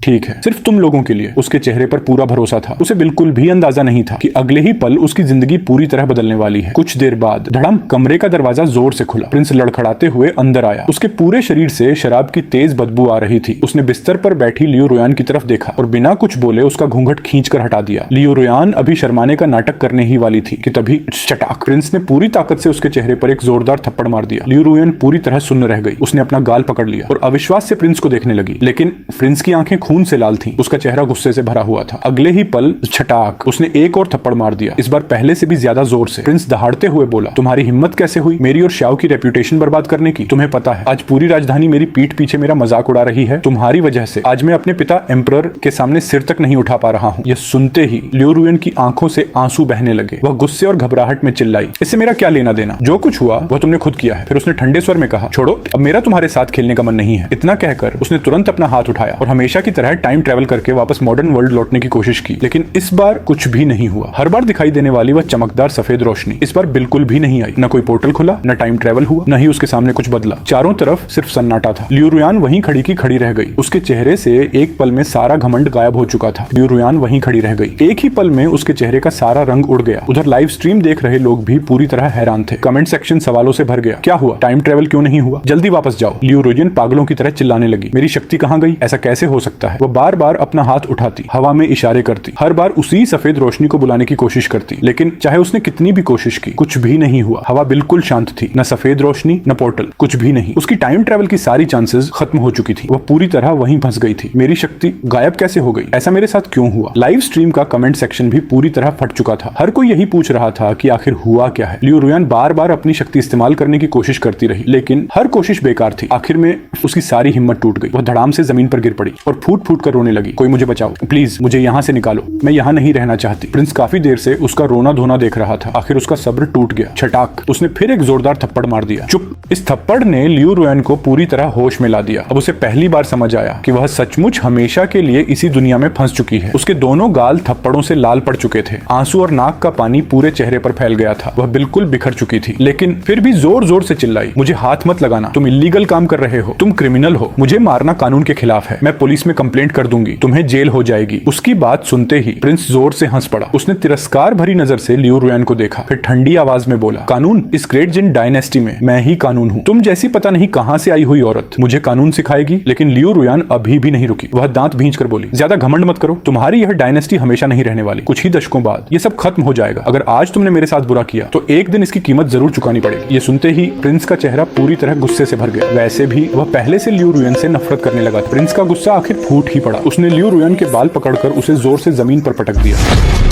ठीक है, सिर्फ तुम लोगों के लिए। उसके चेहरे पर पूरा भरोसा था। उसे बिल्कुल भी अंदाजा नहीं था कि अगले ही पल उसकी जिंदगी पूरी तरह बदलने वाली है। कुछ देर बाद धड़म, कमरे का दरवाजा जोर से खुला। प्रिंस लड़खड़ाते हुए अंदर आया। उसके पूरे शरीर से शराब की तेज बदबू आ रही थी। उसने बिस्तर पर बैठी लियो रुयान की तरफ देखा और बिना कुछ बोले उसका घूंघट खींचकर हटा दिया। लियो रुयान अभी शर्माने का नाटक करने ही वाली थी कि तभी चटाक, प्रिंस ने पूरी ताकत से उसके चेहरे पर एक जोरदार थप्पड़ मार दिया। लियो रुयान पूरी तरह सुन्न रह गई। उसने अपना गाल पकड़ लिया और अविश्वास से प्रिंस को देखने लगी, लेकिन प्रिंस की आंखें खून से लाल थीं। उसका चेहरा गुस्से से भरा हुआ था। अगले ही पल छटाक, उसने एक और थप्पड़ मार दिया, इस बार पहले से भी ज्यादा जोर से। प्रिंस दहाड़ते हुए बोला, तुम्हारी हिम्मत कैसे हुई मेरी और श्याओ की रेप्यूटेशन बर्बाद करने की? तुम्हें पता है आज पूरी राजधानी मेरी पीठ पीछे मेरा मजाक उड़ा रही है। तुम्हारी वजह से आज मैं अपने पिता एम्परर के सामने सिर तक नहीं उठा पा रहा हूँ। यह सुनते ही लियो रुयन की आंखों से आंसू बहने लगे। वह गुस्से और घबराहट में चिल्लाई, इससे मेरा क्या लेना देना? जो कुछ हुआ वह तुमने खुद किया है। फिर उसने ठंडे स्वर में कहा, छोड़ो, अब मेरा तुम्हारे साथ खेलने का मन नहीं है। इतना कहकर उसने तुरंत अपना हाथ उठाया और हमेशा की तरह टाइम ट्रेवल करके वापस मॉडर्न वर्ल्ड लौटने की कोशिश की, लेकिन इस बार कुछ भी नहीं हुआ। हर बार दिखाई देने वाली वह चमकदार सफेद रोशनी इस बार बिल्कुल भी नहीं आई। न कोई पोर्टल खुला, न टाइम ट्रेवल हुआ, न ही उसके सामने कुछ बदला। चारों तरफ सिर्फ सन्नाटा था। लियो रुयान वहीं खड़ी की खड़ी रह गई। उसके चेहरे से एक पल में सारा घमंड गायब हो चुका था। लियो रुयान वहीं खड़ी रह गई। एक ही पल में उसके चेहरे का सारा रंग उड़ गया। उधर लाइव स्ट्रीम देख रहे लोग भी पूरी तरह हैरान थे। कमेंट सेक्शन सवालों से भर गया। क्या हुआ? टाइम ट्रेवल क्यों नहीं हुआ? जल्दी वापस जाओ। लियो रुयन पागलों की तरह चिल्लाने लगी, मेरी शक्ति कहाँ गई? ऐसा कैसे हो सकता है? वो बार बार अपना हाथ उठाती, हवा में इशारे करती, हर बार उसी सफेद रोशनी को बुलाने की कोशिश करती, लेकिन चाहे उसने कितनी भी कोशिश की, कुछ भी नहीं हुआ। हवा बिल्कुल शांत थी, न सफेद रोशनी न पोर्टल, कुछ भी नहीं। उसकी टाइम ट्रेवल की सारी चांसेस खत्म हो चुकी थी। वह पूरी तरह वहीं फंस गई थी। मेरी शक्ति गायब कैसे हो गई? ऐसा मेरे साथ क्यों हुआ? लाइव स्ट्रीम का कमेंट सेक्शन भी पूरी तरह फट चुका था। हर कोई यही पूछ रहा था कि आखिर हुआ क्या है। लियो रुयान बार बार अपनी शक्ति इस्तेमाल करने की कोशिश करती रही, लेकिन हर कोशिश बेकार थी। आखिर में उसकी सारी हिम्मत टूट गई। वह धड़ाम से जमीन पर गिर पड़ी और फूट फूट कर रोने लगी, कोई मुझे बचाओ, प्लीज मुझे यहाँ से निकालो, मैं यहाँ नहीं रहना चाहती। प्रिंस काफी देर से उसका रोना धोना देख रहा था। आखिर उसका सब्र टूट गया। छटाक, उसने फिर एक जोरदार थप्पड़ मार दिया। चुप। इस थप्पड़ ने लियो रुयन को पूरी तरह होश में ला दिया। अब उसे पहली बार समझ आया कि वह सचमुच हमेशा के लिए इसी दुनिया में फंस चुकी है। उसके दोनों गाल थप्पड़ों से लाल पड़ चुके थे। आंसू और नाक का पानी पूरे चेहरे पर फैल गया था। वह बिल्कुल बिखर चुकी थी, लेकिन फिर भी जोर जोर से चिल्लाई, मुझे हाथ मत लगाना, तुम इलीगल काम कर रहे हो, तुम क्रिमिनल हो, मुझे मारना कानून के खिलाफ है, मैं पुलिस में कंप्लेंट कर दूंगी, तुम्हें जेल हो जाएगी। उसकी बात सुनते ही प्रिंस जोर से हंस पड़ा। उसने तिरस्कार भरी नजर से लियो रुयन को देखा, फिर ठंडी आवाज में बोला, कानून? इस ग्रेट जिन डायनेस्टी में मैं ही कानून हूँ। तुम जैसी पता नहीं कहां से आई हुई औरत मुझे कानून सिखाएगी? लेकिन लियो रुयन अभी भी नहीं रुकी। वह दांत भींच कर बोली, ज्यादा घमंड मत करो, तुम्हारी यह डायनेस्टी हमेशा नहीं रहने वाली। कुछ ही दशकों बाद ये सब खत्म हो जाएगा। अगर आज तुमने मेरे साथ बुरा किया तो एक दिन इसकी कीमत जरूर चुकानी पड़ेगी। ये सुनते ही प्रिंस का चेहरा पूरी तरह गुस्से से भर गया। वैसे भी वह पहले से लियो रुयन से नफरत करने लगा। प्रिंस का गुस्सा आखिर फूट ही पड़ा। उसने लियो रुयन के बाल पकड़कर उसे जोर से जमीन पर पटक दिया।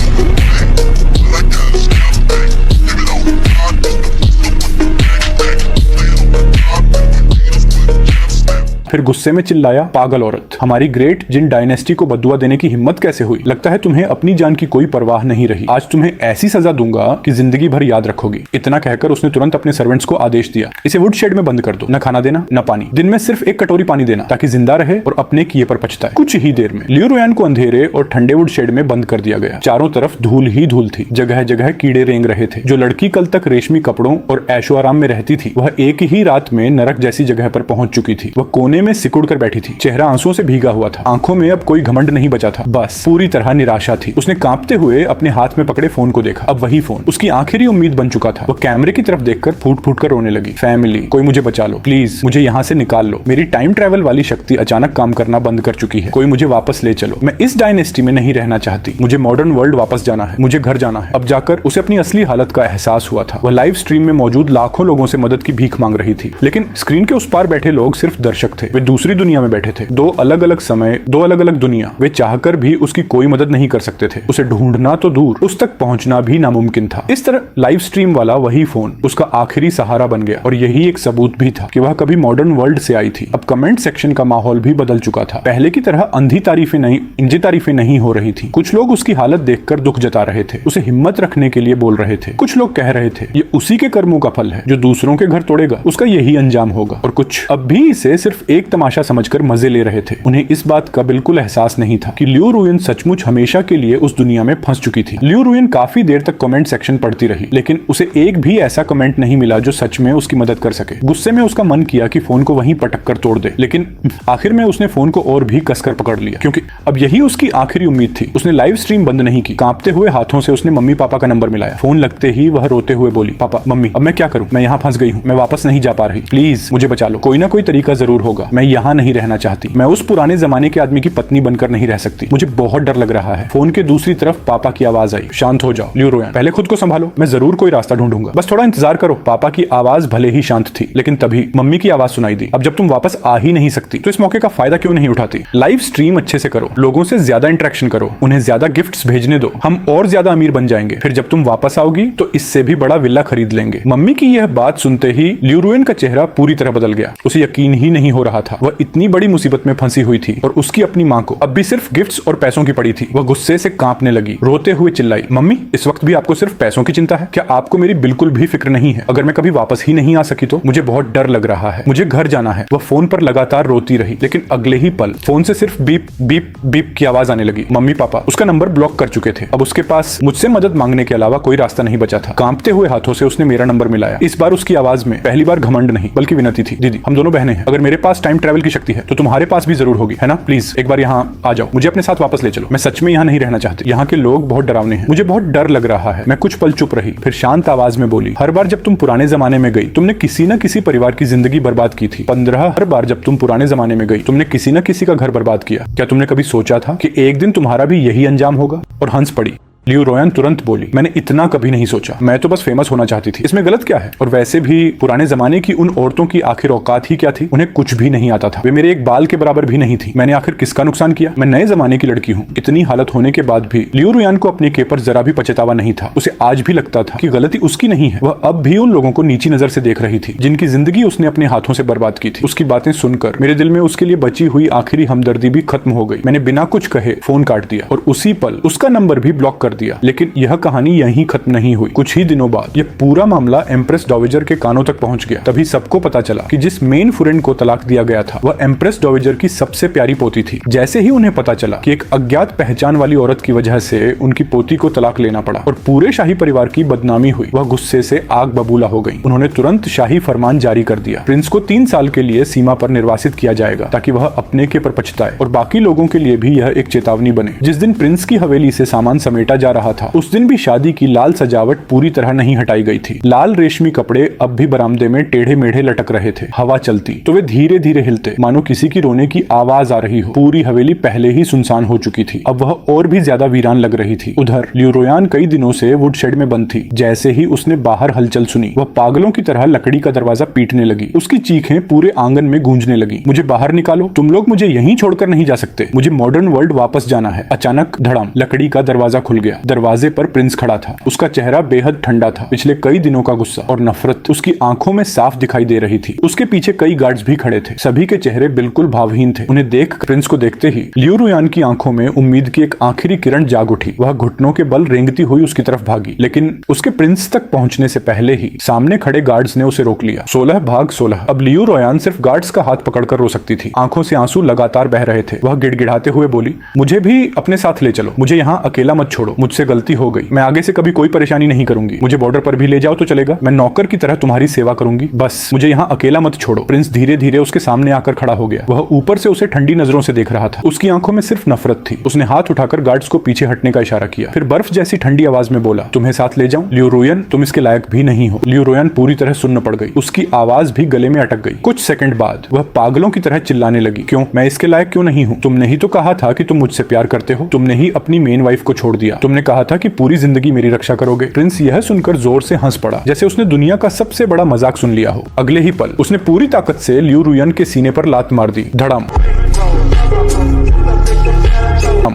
फिर गुस्से में चिल्लाया, पागल औरत, हमारी ग्रेट जिन डायनेस्टी को बदुआ देने की हिम्मत कैसे हुई? लगता है तुम्हें अपनी जान की कोई परवाह नहीं रही। आज तुम्हें ऐसी सजा दूंगा कि जिंदगी भर याद रखोगी। इतना कहकर उसने तुरंत अपने सर्वेंट्स को आदेश दिया, इसे वुड शेड में बंद कर दो, न खाना देना न पानी, दिन में सिर्फ एक कटोरी पानी देना ताकि जिंदा रहे और अपने किए पर पछताए। कुछ ही देर में लियो रुयन को अंधेरे और ठंडे वुड शेड में बंद कर दिया गया। चारों तरफ धूल ही धूल थी। जगह जगह कीड़े रेंग रहे थे। जो लड़की कल तक रेशमी कपड़ों और ऐशो आराम में रहती थी, वह एक ही रात में नरक जैसी जगह पर पहुंच चुकी थी। वह कोने में सिकुड़ कर बैठी थी। चेहरा आंसुओं से भीगा हुआ था। आंखों में अब कोई घमंड नहीं बचा था, बस पूरी तरह निराशा थी। उसने कांपते हुए अपने हाथ में पकड़े फोन को देखा। अब वही फोन उसकी आखिरी उम्मीद बन चुका था। वो कैमरे की तरफ देखकर फूट फूट कर रोने लगी। फैमिली, कोई मुझे बचा लो, प्लीज मुझे यहाँ से निकाल लो। मेरी टाइम ट्रेवल वाली शक्ति अचानक काम करना बंद कर चुकी है। कोई मुझे वापस ले चलो। मैं इस डायनेस्टी में नहीं रहना चाहती। मुझे मॉडर्न वर्ल्ड वापस जाना है। मुझे घर जाना है। अब जाकर उसे अपनी असली हालत का एहसास हुआ था। वह लाइव स्ट्रीम में मौजूद लाखों लोगों से मदद की भीख मांग रही थी, लेकिन स्क्रीन के उस पार बैठे लोग सिर्फ दर्शक थे। वे दूसरी दुनिया में बैठे थे, दो अलग अलग समय, दो अलग अलग दुनिया। वे चाहकर भी उसकी कोई मदद नहीं कर सकते थे। उसे ढूंढना तो दूर, उस तक पहुंचना भी नामुमकिन था। इस तरह लाइव स्ट्रीम वाला वही फोन उसका आखिरी सहारा बन गया, और यही एक सबूत भी था कि वह कभी मॉडर्न वर्ल्ड से आई थी। अब कमेंट सेक्शन का माहौल भी बदल चुका था। पहले की तरह अंधी तारीफें नहीं हो रही थी। कुछ लोग उसकी हालत देखकर दुख जता रहे थे, उसे हिम्मत रखने के लिए बोल रहे थे। कुछ लोग कह रहे थे ये उसी के कर्मों का फल है, जो दूसरों के घर तोड़ेगा उसका यही अंजाम होगा। और कुछ अब भी इसे सिर्फ एक तमाशा समझकर मजे ले रहे थे। उन्हें इस बात का बिल्कुल एहसास नहीं था कि लियू रुयन सचमुच हमेशा के लिए उस दुनिया में फंस चुकी थी। लियू रुयन काफी देर तक कमेंट सेक्शन पढ़ती रही, लेकिन उसे एक भी ऐसा कमेंट नहीं मिला जो सच में उसकी मदद कर सके। गुस्से में उसका मन किया कि फोन को वहीं पटक कर तोड़ दे, लेकिन आखिर में उसने फोन को और भी कसकर पकड़ लिया, क्योंकि अब यही उसकी आखिरी उम्मीद थी। उसने लाइव स्ट्रीम बंद नहीं की। कांपते हुए हाथों से उसने मम्मी पापा का नंबर मिलाया। फोन लगते ही वह रोते हुए बोली, पापा मम्मी अब मैं क्या करूं, मैं यहाँ फंस गई हूँ, मैं वापस नहीं जा पा रही, प्लीज मुझे बचा लो, कोई ना कोई तरीका जरूर होगा, मैं यहाँ नहीं रहना चाहती, मैं उस पुराने जमाने के आदमी की पत्नी बनकर नहीं रह सकती, मुझे बहुत डर लग रहा है। फोन के दूसरी तरफ पापा की आवाज आई, शांत हो जाओ लियू रुयन, पहले खुद को संभालो, मैं जरूर कोई रास्ता ढूंढूंगा, बस थोड़ा इंतजार करो। पापा की आवाज भले ही शांत थी, लेकिन तभी मम्मी की आवाज सुनाई दी, अब जब तुम वापस आ ही नहीं सकती तो इस मौके का फायदा क्यों नहीं उठाती, लाइव स्ट्रीम अच्छे से करो, लोगों से ज्यादा इंटरेक्शन करो, उन्हें ज्यादा गिफ्ट्स भेजने दो, हम और ज्यादा अमीर बन जाएंगे, फिर जब तुम वापस आओगी तो इससे भी बड़ा विला खरीद लेंगे। मम्मी की यह बात सुनते ही लियू रुयन का चेहरा पूरी तरह बदल गया। उसे यकीन ही नहीं हो रहा था, वह इतनी बड़ी मुसीबत में फंसी हुई थी और उसकी अपनी माँ को अब भी सिर्फ गिफ्ट्स और पैसों की पड़ी थी। वह गुस्से से कांपने लगी, रोते हुए चिल्लाई, मम्मी इस वक्त भी आपको सिर्फ पैसों की चिंता है क्या? आपको मेरी बिल्कुल भी फिक्र नहीं है? अगर मैं कभी वापस ही नहीं आ सकी तो मुझे बहुत डर लग रहा है, मुझे घर जाना है। वह फोन पर लगातार रोती रही, लेकिन अगले ही पल फोन से सिर्फ बीप बीप बीप की आवाज आने लगी। मम्मी पापा उसका नंबर ब्लॉक कर चुके थे, अब उसके पास मुझसे मदद मांगने के अलावा कोई रास्ता नहीं बचा था। कांपते हुए हाथों से उसने मेरा नंबर मिलाया। इस बार उसकी आवाज में पहली बार घमंड नहीं बल्कि विनती थी, दीदी हम दोनों बहनें हैं, अगर मेरे पास टाइम ट्रैवल की शक्ति है तो तुम्हारे पास भी जरूर होगी, है ना? प्लीज एक बार यहाँ आ जाओ, मुझे अपने साथ वापस ले चलो, मैं सच में यहाँ नहीं रहना चाहती, यहाँ के लोग बहुत डरावने हैं, मुझे बहुत डर लग रहा है। मैं कुछ पल चुप रही, फिर शांत आवाज में बोली, हर बार जब तुम पुराने जमाने में गई तुमने किसी न किसी परिवार की जिंदगी बर्बाद की थी। 15 हर बार जब तुम पुराने जमाने में गई तुमने किसी न किसी का घर बर्बाद किया। क्या तुमने कभी सोचा था कि एक दिन तुम्हारा भी यही अंजाम होगा? और हंस पड़ी। लियू रुयन तुरंत बोली, मैंने इतना कभी नहीं सोचा, मैं तो बस फेमस होना चाहती थी, इसमें गलत क्या है? और वैसे भी पुराने जमाने की उन औरतों की आखिर औकात ही क्या थी? उन्हें कुछ भी नहीं आता था, वे मेरे एक बाल के बराबर भी नहीं थी। मैंने आखिर किसका नुकसान किया? मैं नए जमाने की लड़की हूँ। इतनी हालत होने के बाद भी लियू रुयन को अपने के पर जरा भी पछतावा नहीं था। उसे आज भी लगता था कि गलती उसकी नहीं है। वह अब भी उन लोगों को नीची नजर से देख रही थी जिनकी जिंदगी उसने अपने हाथों से बर्बाद की थी। उसकी बातें सुनकर मेरे दिल में उसके लिए बची हुई आखिरी हमदर्दी भी खत्म हो गई। मैंने बिना कुछ कहे फोन काट दिया और उसी पल उसका नंबर भी ब्लॉक कर दिया। लेकिन यह कहानी यहीं खत्म नहीं हुई। कुछ ही दिनों बाद यह पूरा मामला एम्प्रेस डॉवेजर के कानों तक पहुंच गया। तभी सबको पता चला कि जिस मेन फुरेन को तलाक दिया गया था वह एम्प्रेस डॉवेजर की सबसे प्यारी पोती थी। जैसे ही उन्हें पता चला कि एक अज्ञात पहचान वाली औरत की वजह से उनकी पोती को तलाक लेना पड़ा और पूरे शाही परिवार की बदनामी हुई, वह गुस्से से आग बबूला हो गई। उन्होंने तुरंत शाही फरमान जारी कर दिया, प्रिंस को 3 साल के लिए सीमा पर निर्वासित किया जाएगा ताकि वह अपने के पर पछताए और बाकी लोगों के लिए भी यह एक चेतावनी बने। जिस दिन प्रिंस की हवेली से सामान समेटा जा रहा था उस दिन भी शादी की लाल सजावट पूरी तरह नहीं हटाई गई थी। लाल रेशमी कपड़े अब भी बरामदे में टेढ़े मेढ़े लटक रहे थे। हवा चलती तो वे धीरे धीरे हिलते, मानो किसी की रोने की आवाज आ रही हो। पूरी हवेली पहले ही सुनसान हो चुकी थी, अब वह और भी ज्यादा वीरान लग रही थी। उधर लियू रुयन कई दिनों से वुडशेड में बंद थी। जैसे ही उसने बाहर हलचल सुनी वह पागलों की तरह लकड़ी का दरवाजा पीटने लगी। उसकी चीखें पूरे आंगन में गूंजने लगी, मुझे बाहर निकालो, तुम लोग मुझे यहीं छोड़कर नहीं जा सकते, मुझे मॉडर्न वर्ल्ड वापस जाना है। अचानक धड़ाम, लकड़ी का दरवाजा खुल गया। दरवाजे पर प्रिंस खड़ा था। उसका चेहरा बेहद ठंडा था। पिछले कई दिनों का गुस्सा और नफरत उसकी आंखों में साफ दिखाई दे रही थी। उसके पीछे कई गार्ड्स भी खड़े थे। सभी के चेहरे बिल्कुल भावहीन थे। उन्हें देख प्रिंस को देखते ही लियू रुयन की आंखों में उम्मीद की एक आखिरी किरण जाग उठी। वह घुटनों के बल रेंगती हुई उसकी तरफ भागी, लेकिन उसके प्रिंस तक पहुंचने से पहले ही सामने खड़े गार्ड्स ने उसे रोक लिया। 16/16। अब लियू रुयन सिर्फ गार्ड्स का हाथ पकड़कर रो सकती थी। आंखों से आंसू लगातार बह रहे थे। वह गिड़गिड़ाते हुए बोली, मुझे भी अपने साथ ले चलो, मुझे यहाँ अकेला मत छोड़ो, मुझसे गलती हो गई, मैं आगे से कभी कोई परेशानी नहीं करूंगी, मुझे बॉर्डर पर भी ले जाओ तो चलेगा, मैं नौकर की तरह तुम्हारी सेवा करूंगी, बस मुझे यहाँ अकेला मत छोड़ो। प्रिंस धीरे धीरे उसके सामने आकर खड़ा हो गया। वह ऊपर से उसे ठंडी नजरों से देख रहा था। उसकी आंखों में सिर्फ नफरत थी। उसने हाथ उठाकर गार्ड्स को पीछे हटने का इशारा किया, फिर बर्फ जैसी ठंडी आवाज में बोला, तुम्हें साथ ले जाऊं? लियू रुयन, तुम इसके लायक भी नहीं हो। लियू रुयन पूरी तरह सुन्न पड़ गई। उसकी आवाज भी गले में अटक गई। कुछ सेकंड बाद वह पागलों की तरह चिल्लाने लगी, क्यों? मैं इसके लायक क्यों नहीं हूँ? तुमने ही तो कहा था कि तुम मुझसे प्यार करते हो, तुमने ही अपनी मेन वाइफ को छोड़ दिया, तुमने तुमने कहा था कि पूरी जिंदगी मेरी रक्षा करोगे। प्रिंस यह सुनकर जोर से हंस पड़ा, जैसे उसने दुनिया का सबसे बड़ा मजाक सुन लिया हो। अगले ही पल उसने पूरी ताकत से लियू रुयन के सीने पर लात मार दी। धड़ाम।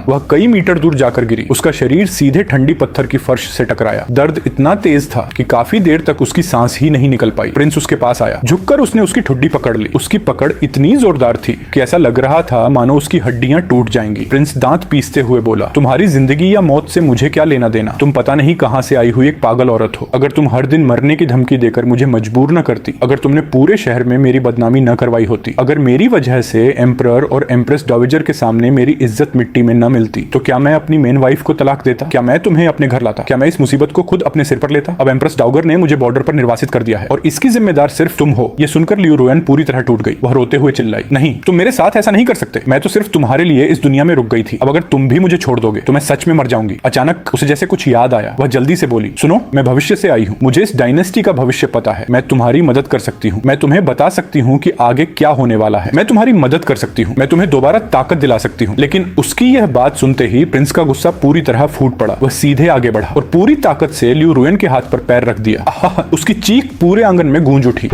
वह कई मीटर दूर जाकर गिरी। उसका शरीर सीधे ठंडी पत्थर की फर्श से टकराया। दर्द इतना तेज था कि काफी देर तक उसकी सांस ही नहीं निकल पाई। प्रिंस उसके पास आया। झुककर उसने उसकी ठुड्डी पकड़ ली। उसकी पकड़ इतनी जोरदार थी कि ऐसा लग रहा था मानो उसकी हड्डियां टूट जाएंगी। प्रिंस दांत पीसते हुए बोला, तुम्हारी जिंदगी या मौत से मुझे क्या लेना देना? तुम पता नहीं कहां से आई हुई एक पागल औरत हो। अगर तुम हर दिन मरने की धमकी देकर मुझे मजबूर न करती, अगर तुमने पूरे शहर में मेरी बदनामी न करवाई होती, अगर मेरी वजह से एम्परर और एम्प्रेस डॉवेजर के सामने मेरी इज्जत मिट्टी में न मिलती, तो क्या मैं अपनी मेन वाइफ को तलाक देता? क्या मैं तुम्हें अपने घर लाता? क्या मैं इस मुसीबत को खुद अपने सिर पर लेता? अब एम्प्रेस डाउगर ने मुझे बॉर्डर पर निर्वासित कर दिया है और इसकी जिम्मेदार सिर्फ तुम हो। यह सुनकर लियू रुयन पूरी तरह टूट गई। वह रोते हुए चिल्लाई, नहीं, तुम मेरे साथ ऐसा नहीं कर सकते। मैं तो सिर्फ तुम्हारे लिए इस दुनिया में रुक गई थी। अब अगर तुम भी मुझे छोड़ दोगे तो मैं सच में मर जाऊंगी। अचानक उसे जैसे कुछ याद आया। वह जल्दी से बोली, सुनो, मैं भविष्य से आई हूँ। मुझे इस डायनेस्टी का भविष्य पता है। मैं तुम्हारी मदद कर सकती हूँ। मैं तुम्हें बता सकती हूँ कि आगे क्या होने वाला है। मैं तुम्हारी मदद कर सकती हूँ। मैं तुम्हें दोबारा ताकत दिला सकती हूँ। लेकिन उसकी यह बात सुनते ही प्रिंस का गुस्सा पूरी तरह फूट पड़ा। वह सीधे आगे बढ़ा और पूरी ताकत से लियू रुयन के हाथ पर पैर रख दिया। आहा, उसकी चीख पूरे आंगन में गूंज उठी।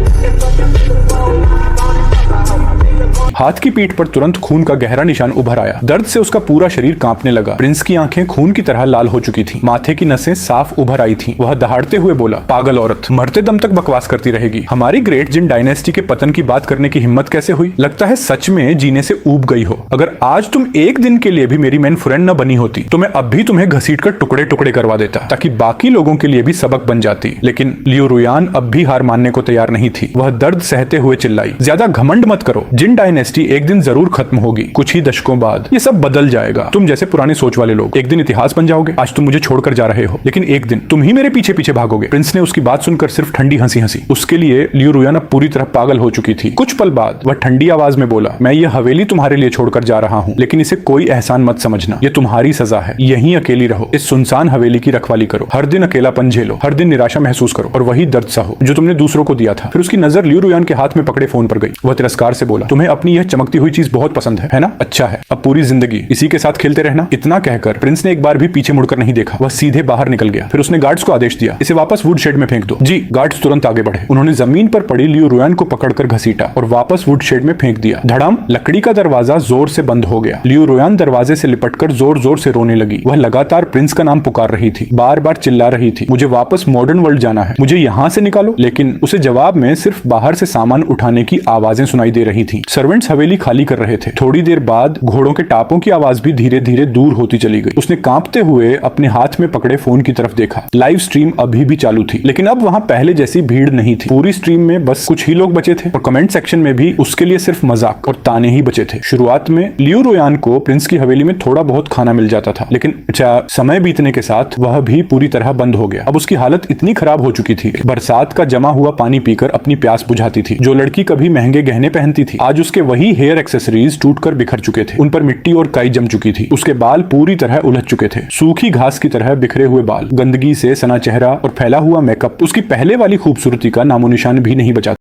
हाथ की पीठ पर तुरंत खून का गहरा निशान उभर आया। दर्द से उसका पूरा शरीर कांपने लगा। प्रिंस की आंखें खून की तरह लाल हो चुकी थीं। माथे की नसें साफ उभर आई थीं। वह दहाड़ते हुए बोला, पागल औरत, मरते दम तक बकवास करती रहेगी। हमारी ग्रेट जिन डायनेस्टी के पतन की बात करने की हिम्मत कैसे हुई? लगता है सच में जीने से ऊब गई हो। अगर आज तुम एक दिन के लिए भी मेरी मेन फ्रेंड न बनी होती तो मैं अब भी तुम्हें घसीट कर टुकड़े टुकड़े करवा देता, ताकि बाकी लोगों के लिए भी सबक बन जाती। लेकिन लियू रुयन अब भी हार मानने को तैयार नहीं थी। वह दर्द सहते हुए चिल्लाई, ज्यादा घमंड मत करो। जिन डायनेस्टी एक दिन जरूर खत्म होगी। कुछ ही दशकों बाद ये सब बदल जाएगा। तुम जैसे पुरानी सोच वाले लोग एक दिन इतिहास बन जाओगे। आज तुम मुझे छोड़कर जा रहे हो, लेकिन एक दिन तुम ही मेरे पीछे पीछे भागोगे। प्रिंस ने उसकी बात सुनकर सिर्फ ठंडी हंसी हंसी। उसके लिए लियू रुयन अब पूरी तरह पागल हो चुकी थी। कुछ पल बाद वह ठंडी आवाज में बोला, मैं ये हवेली तुम्हारे लिए छोड़कर जा रहा हूँ, लेकिन इसे कोई एहसान मत समझना। ये तुम्हारी सजा है। यहीं अकेली रहो। इस सुनसान हवेली की रखवाली करो। हर दिन अकेलापन झेलो। हर दिन निराशा महसूस करो और वही दर्द सहो जो तुमने दूसरों को दिया था। फिर उसकी नजर लियू रुयन के हाथ में पकड़े फोन पर गई। वह तिरस्कार से बोला, तुम्हें अपनी यह चमकती हुई चीज बहुत पसंद है ना? अच्छा है, अब पूरी जिंदगी इसी के साथ खेलते रहना। इतना कहकर प्रिंस ने एक बार भी पीछे मुड़कर नहीं देखा। वह सीधे बाहर निकल गया। फिर उसने गार्ड्स को आदेश दिया, इसे वापस वुड शेड में फेंक दो। जी। गार्ड्स तुरंत आगे बढ़े। उन्होंने जमीन पर पड़ी लियू रुयन को पकड़कर घसीटा और वापस वुड शेड में फेंक दिया। धड़ाम। लकड़ी का दरवाजा जोर से बंद हो गया। लियू रुयन दरवाजे से लिपटकर जोर जोर से रोने लगी। वह लगातार प्रिंस का नाम पुकार रही थी, बार बार चिल्ला रही थी, मुझे वापस मॉडर्न वर्ल्ड जाना है, मुझे यहाँ से निकालो। लेकिन उसे जवाब में सिर्फ बाहर से सामान उठाने की आवाजें सुनाई दे रही थी। सर्वेंट्स हवेली खाली कर रहे थे। थोड़ी देर बाद घोड़ों के टापों की आवाज भी धीरे धीरे दूर होती चली गई। उसने कांपते हुए अपने हाथ में पकड़े फोन की तरफ देखा। लाइव स्ट्रीम अभी भी चालू थी, लेकिन अब वहां पहले जैसी भीड़ नहीं थी। पूरी स्ट्रीम में बस कुछ ही लोग बचे थे और कमेंट सेक्शन में भी उसके लिए सिर्फ मजाक और ताने ही बचे थे। शुरुआत में लियू रुयन को प्रिंस की हवेली में थोड़ा बहुत खाना मिल जाता था, लेकिन समय बीतने के साथ वह भी पूरी तरह बंद हो गया। अब उसकी हालत इतनी खराब हो चुकी थी कि बरसात का जमा हुआ पानी पीकर अपनी प्यास बुझाती थी। जो लड़की कभी महंगे गहने पहनती थी, आज उसके वही हेयर एक्सेसरीज टूटकर बिखर चुके थे। उन पर मिट्टी और काई जम चुकी थी। उसके बाल पूरी तरह उलझ चुके थे। सूखी घास की तरह बिखरे हुए बाल, गंदगी से सना चेहरा और फैला हुआ मेकअप उसकी पहले वाली खूबसूरती का नामोनिशान भी नहीं बचा।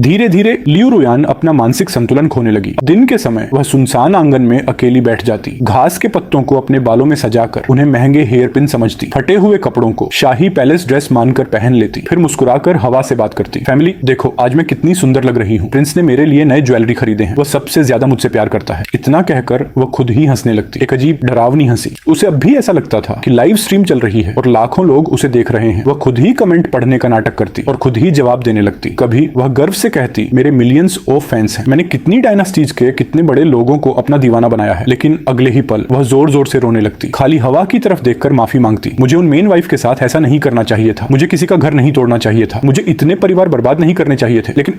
धीरे धीरे लियू रुयन अपना मानसिक संतुलन खोने लगी। दिन के समय वह सुनसान आंगन में अकेली बैठ जाती। घास के पत्तों को अपने बालों में सजाकर उन्हें महंगे हेयर पिन समझती। फटे हुए कपड़ों को शाही पैलेस ड्रेस मानकर पहन लेती। फिर मुस्कुराकर हवा से बात करती, फैमिली देखो आज मैं कितनी सुंदर लग रही हूँ। प्रिंस ने मेरे लिए नए ज्वेलरी खरीदे हैं। वह सबसे ज्यादा मुझसे प्यार करता है। इतना कहकर वह खुद ही हंसने लगती। एक अजीब डरावनी हंसी। उसे अब भी ऐसा लगता था कि लाइव स्ट्रीम चल रही है और लाखों लोग उसे देख रहे हैं। वह खुद ही कमेंट पढ़ने का नाटक करती और खुद ही जवाब देने लगती। कभी वह गर्व से कहती, मेरे मिलियंस ऑफ फैंस हैं। मैंने कितनी डायनास्टीज के कितने बड़े लोगों को अपना दीवाना बनाया है। लेकिन अगले ही पल वह जोर जोर से रोने लगती। खाली हवा की तरफ देखकर माफी मांगती। मुझे उन मेन वाइफ के साथ ऐसा नहीं करना चाहिए था। मुझे किसी का घर नहीं तोड़ना चाहिए था। मुझे इतने परिवार बर्बाद नहीं करने चाहिए थे। लेकिन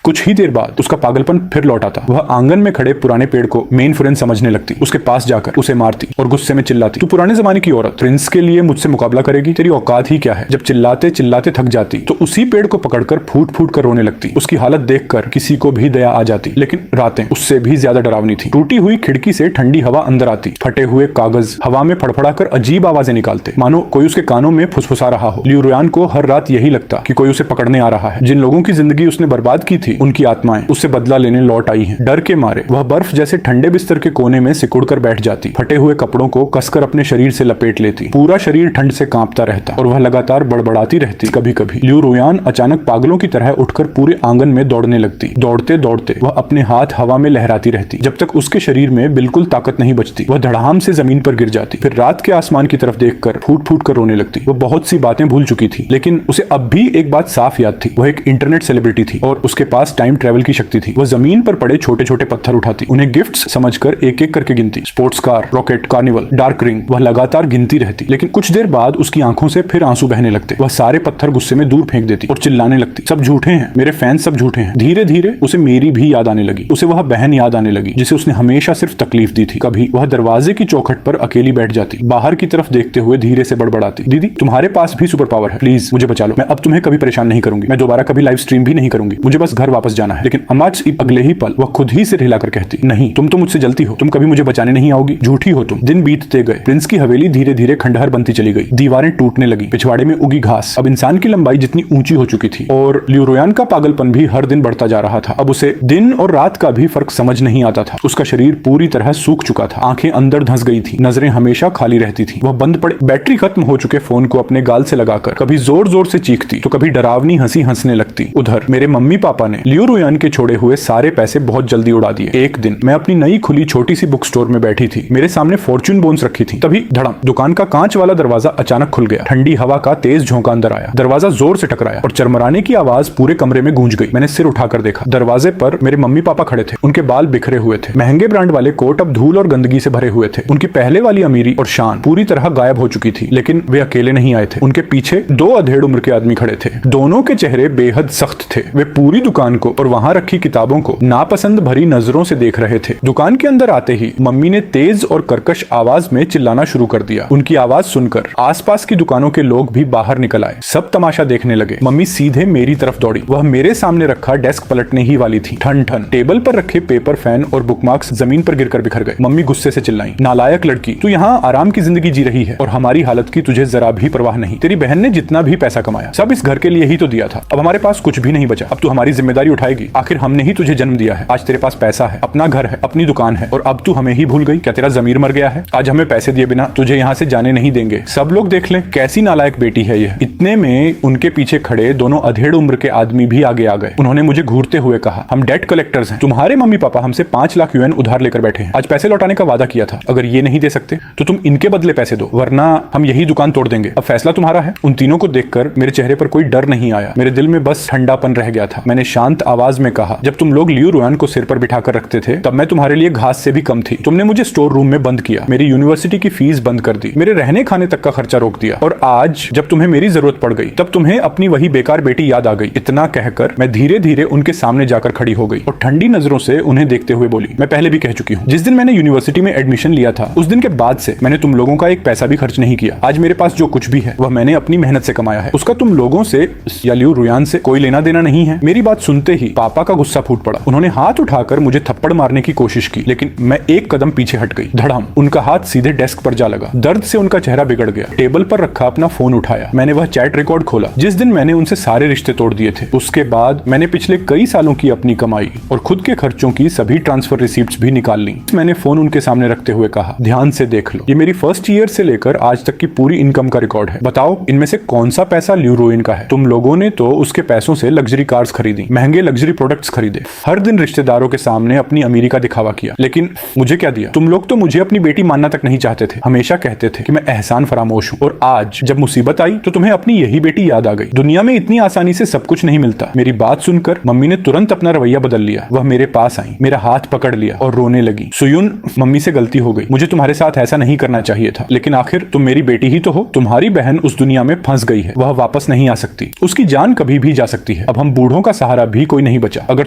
कुछ ही देर बाद उसका पागलपन फिर लौट आता। वह आंगन में खड़े पुराने पेड़ को मेन फ्रेंड समझने लगती। उसके पास जाकर उसे मारती और गुस्से में चिल्लाती, तू पुराने जमाने की औरत प्रिंस के लिए मुझसे मुकाबला करेगी? तेरी औकात ही क्या है? जब चिल्लाते चिल्लाते थक जाती तो उसी पेड़ को पकड़कर फूट फूट कर रोने लगती। उसकी हालत देखकर किसी को भी दया आ जाती, लेकिन रातें उससे भी ज्यादा डरावनी थी। टूटी हुई खिड़की से ठंडी हवा अंदर आती, फटे हुए कागज हवा में फड़फड़ाकर अजीब आवाजें निकालते, मानो कोई उसके कानों में फुसफुसा रहा हो। लियू रुयान को हर रात यही लगता कि कोई उसे पकड़ने आ रहा है। जिन लोगों की जिंदगी उसने बर्बाद की थी, उनकी आत्माएं उससे बदला लेने लौट आई हैं। डर के मारे वह बर्फ जैसे ठंडे बिस्तर के कोने में सिकुड़ कर बैठ जाती, फटे हुए कपड़ों को कसकर अपने शरीर से लपेट लेती। पूरा शरीर ठंड से कांपता रहता और वह लगातार बड़बड़ाती रहती। कभी कभी लियू रुयान अचानक पागलों की तरह उठकर पूरे आंगन में दौड़ने लगती। दौड़ते दौड़ते वह अपने हाथ हवा में लहराती रहती, जब तक उसके शरीर में बिल्कुल ताकत नहीं बचती। वह धड़ाम से जमीन पर गिर जाती, फिर रात के आसमान की तरफ देखकर फूट फूट कर रोने लगती। वह बहुत सी बातें भूल चुकी थी, लेकिन उसे अब भी एक बात साफ याद थी। वह एक इंटरनेट सेलिब्रिटी थी और उसके पास टाइम ट्रेवल की शक्ति थी। वह जमीन पर पड़े छोटे छोटे पत्थर उठाती, उन्हें गिफ्ट्स समझकर एक एक करके गिनती। Sports car, rocket, carnival, dark ring, वह लगातार गिनती रहती। लेकिन कुछ देर बाद उसकी आंखों से फिर आंसू बहने लगते। वह सारे पत्थर गुस्से में दूर फेंक देती और चिल्लाने लगती, सब झूठे हैं, मेरे फैंस सब झूठे हैं। धीरे धीरे उसे मेरी भी याद आने लगी। उसे वह बहन याद आने लगी जिसे उसने हमेशा सिर्फ तकलीफ दी थी। कभी वह दरवाजे की चौखट पर अकेली बैठ जाती, बाहर की तरफ देखते हुए धीरे से बड़बड़ाती, दीदी तुम्हारे पास भी सुपर पावर है, प्लीज मुझे बचा लो, मैं अब तुम्हें कभी परेशान नहीं करूंगी, मैं दोबारा कभी लाइव स्ट्रीम भी नहीं करूंगी, मुझे बस घर वापस जाना है। लेकिन अमाज अगले ही पल वह खुद ही से हिलाकर कहती, नहीं तुम तो मुझसे जलती हो, तुम कभी मुझे बचाने नहीं आओगी, झूठी हो तुम। दिन बीतते गए। प्रिंस की हवेली धीरे धीरे खंडहर बनती चली गई, दीवारें टूटने लगी, पिछवाड़े में उगी घास अब इंसान की लंबाई जितनी ऊंची हो चुकी थी। और लियू रुयान का पागलपन भी हर दिन बढ़ता जा रहा था। अब उसे दिन और रात का भी फर्क समझ नहीं आता था। उसका शरीर पूरी तरह सूख चुका था, आंखें अंदर धंस गई थी, नजरें हमेशा खाली रहती थी। वह बंद पड़े बैटरी खत्म हो चुके फोन को अपने गाल से लगाकर कभी जोर जोर से चीखती तो कभी डरावनी हंसी हंसने लगती। उधर मेरे मम्मी पापा ने लियू रुयान के छोड़े हुए सारे पैसे बहुत जल्दी उड़ा दिए। एक दिन मैं अपनी नई खुली छोटी सी बुक स्टोर में बैठी थी, मेरे सामने फॉर्च्यून बोन्स रखी थी। तभी धड़म, दुकान का कांच वाला दरवाजा अचानक खुल गया। ठंडी हवा का तेज झोंका अंदर आया, दरवाजा जोर से टकराया और चरमराने की आवाज पूरे कमरे में गूंज गई। मैंने सिर उठाकर देखा, दरवाजे पर मेरे मम्मी पापा खड़े थे। उनके बाल बिखरे हुए थे, महंगे ब्रांड वाले कोट अब धूल और गंदगी से भरे हुए थे। उनकी पहले वाली अमीरी और शान पूरी तरह गायब हो चुकी थी। लेकिन वे अकेले नहीं आए थे, उनके पीछे दो अधेड़ उम्र के आदमी खड़े थे। दोनों के चेहरे बेहद सख्त थे। वे पूरी दुकान को और वहां रखी किताबों को नापसंद भरी नजरों से देख रहे थे। दुकान के अंदर आते ही मम्मी ने तेज और कर्कश आवाज में चिल्लाना शुरू कर दिया। उनकी आवाज सुनकर आसपास की दुकानों के लोग भी बाहर निकल आए। सब तमाशा देखने लगे। मम्मी सीधे मेरी तरफ दौड़ी। वह मेरे सामने रखा डेस्क पलटने ही वाली थी। ठन ठन टेबल पर रखे पेपर, फैन और बुकमार्क्स जमीन पर गिरकर बिखर गए। मम्मी गुस्से से चिल्लाई, नालायक लड़की, तू यहाँ आराम की जिंदगी जी रही है और हमारी हालत की तुझे जरा भी परवाह नहीं। तेरी बहन ने जितना भी पैसा कमाया सब इस घर के लिए ही तो दिया था। अब हमारे पास कुछ भी नहीं बचा। अब तू हमारी जिम्मेदारी उठाएगी। आखिर हमने ही तुझे जन्म दिया है। आज तेरे पास पैसा है, अपना घर है, अपनी दुकान है और अब तू हमें ही भूल गई। क्या तेरा जमीर मर गया है? आज हमें पैसे दिए बिना तुझे यहाँ से जाने नहीं देंगे। सब लोग देख लें कैसी नालायक बेटी है यह। इतने में उनके पीछे खड़े दोनों अधेड़ उम्र के आदमी भी आगे आ गए। उन्होंने मुझे घूरते हुए कहा, हम डेट कलेक्टर्स हैं। तुम्हारे मम्मी पापा हमसे 5 लाख यूएन उधार लेकर बैठे हैं। आज पैसे लौटाने का वादा किया था। अगर ये नहीं दे सकते तो तुम इनके बदले पैसे दो, वरना हम यही दुकान तोड़ देंगे। अब फैसला तुम्हारा है। उन तीनों को देखकर मेरे चेहरे पर कोई डर नहीं आया। मेरे दिल में बस ठंडापन रह गया था। मैंने शांत आवाज में कहा, जब तुम लोग लियू रुयान को सिर पर बिठाकर रखते थे तब मैं तुम्हारे लिए घास से भी कम थी। तुमने मुझे स्टोर रूम में बंद किया, मेरी यूनिवर्सिटी की फीस बंद कर दी, मेरे रहने खाने तक का खर्चा रोक दिया और आज जब तुम्हें मेरी जरूरत पड़ गई तब तुम्हें अपनी वही बेकार बेटी याद आ गई। इतना कहकर मैं धीरे धीरे उनके सामने जाकर खड़ी हो गई और ठंडी नजरों से उन्हें देखते हुए बोली, मैं पहले भी कह चुकी हूँ, जिस दिन मैंने यूनिवर्सिटी में एडमिशन लिया था उस दिन के बाद से मैंने तुम लोगों का एक पैसा भी खर्च नहीं किया। आज मेरे पास जो कुछ भी है वह मैंने अपनी मेहनत से कमाया है। उसका तुम लोगों से या लियू रुयान से कोई लेना देना नहीं है। मेरी बात सुनते ही पापा का गुस्सा फूट पड़ा। उन्होंने हाथ उठाकर मुझे थप्पड़ मारने की कोशिश की, लेकिन मैं एक कदम पीछे हट गई। धड़ाम, उनका हाथ सीधे डेस्क पर जा लगा। दर्द से उनका चेहरा बिगड़ गया। टेबल पर रखा अपना फोन उठाया। मैंने वह चैट रिकॉर्ड खोला जिस दिन मैंने उनसे सारे रिश्ते तोड़ दिए थे। उसके बाद मैंने पिछले कई सालों की अपनी कमाई और खुद के खर्चों की सभी ट्रांसफर रिसीप्ट्स भी निकाल ली। मैंने फोन उनके सामने रखते हुए कहा, ध्यान से देख लो, ये मेरी फर्स्ट ईयर से लेकर आज तक की पूरी इनकम का रिकॉर्ड है। बताओ इनमें से कौन सा पैसा लियू रुयान का है? तुम लोगों ने तो उसके पैसों से लग्जरी कार्स खरीदी, महंगे लग्जरी प्रोडक्ट्स खरीदे, हर दिन रिश्तेदारों के सामने अपनी अमीरी का दिखावा किया, लेकिन मुझे क्या दिया? तुम लोग तो मुझे अपनी बेटी मानना तक नहीं चाहते थे। हमेशा कहते थे कि मैं एहसान फरामोश हूँ और आज जब मुसीबत आई तो तुम्हें अपनी यही बेटी याद आ गई। दुनिया में इतनी आसानी से सब कुछ नहीं मिलता। मेरी बात सुनकर मम्मी ने तुरंत अपना रवैया बदल लिया। वह मेरे पास आई, मेरा हाथ पकड़ लिया और रोने लगी। सुयुन, मम्मी से गलती हो गई, मुझे तुम्हारे साथ ऐसा नहीं करना चाहिए था, लेकिन आखिर तुम मेरी बेटी ही तो हो। तुम्हारी बहन उस दुनिया में फंस गई है, वह वापस नहीं आ सकती। उसकी जान कभी भी जा सकती है। अब हम बूढ़ों का सहारा भी कोई नहीं बचा। अगर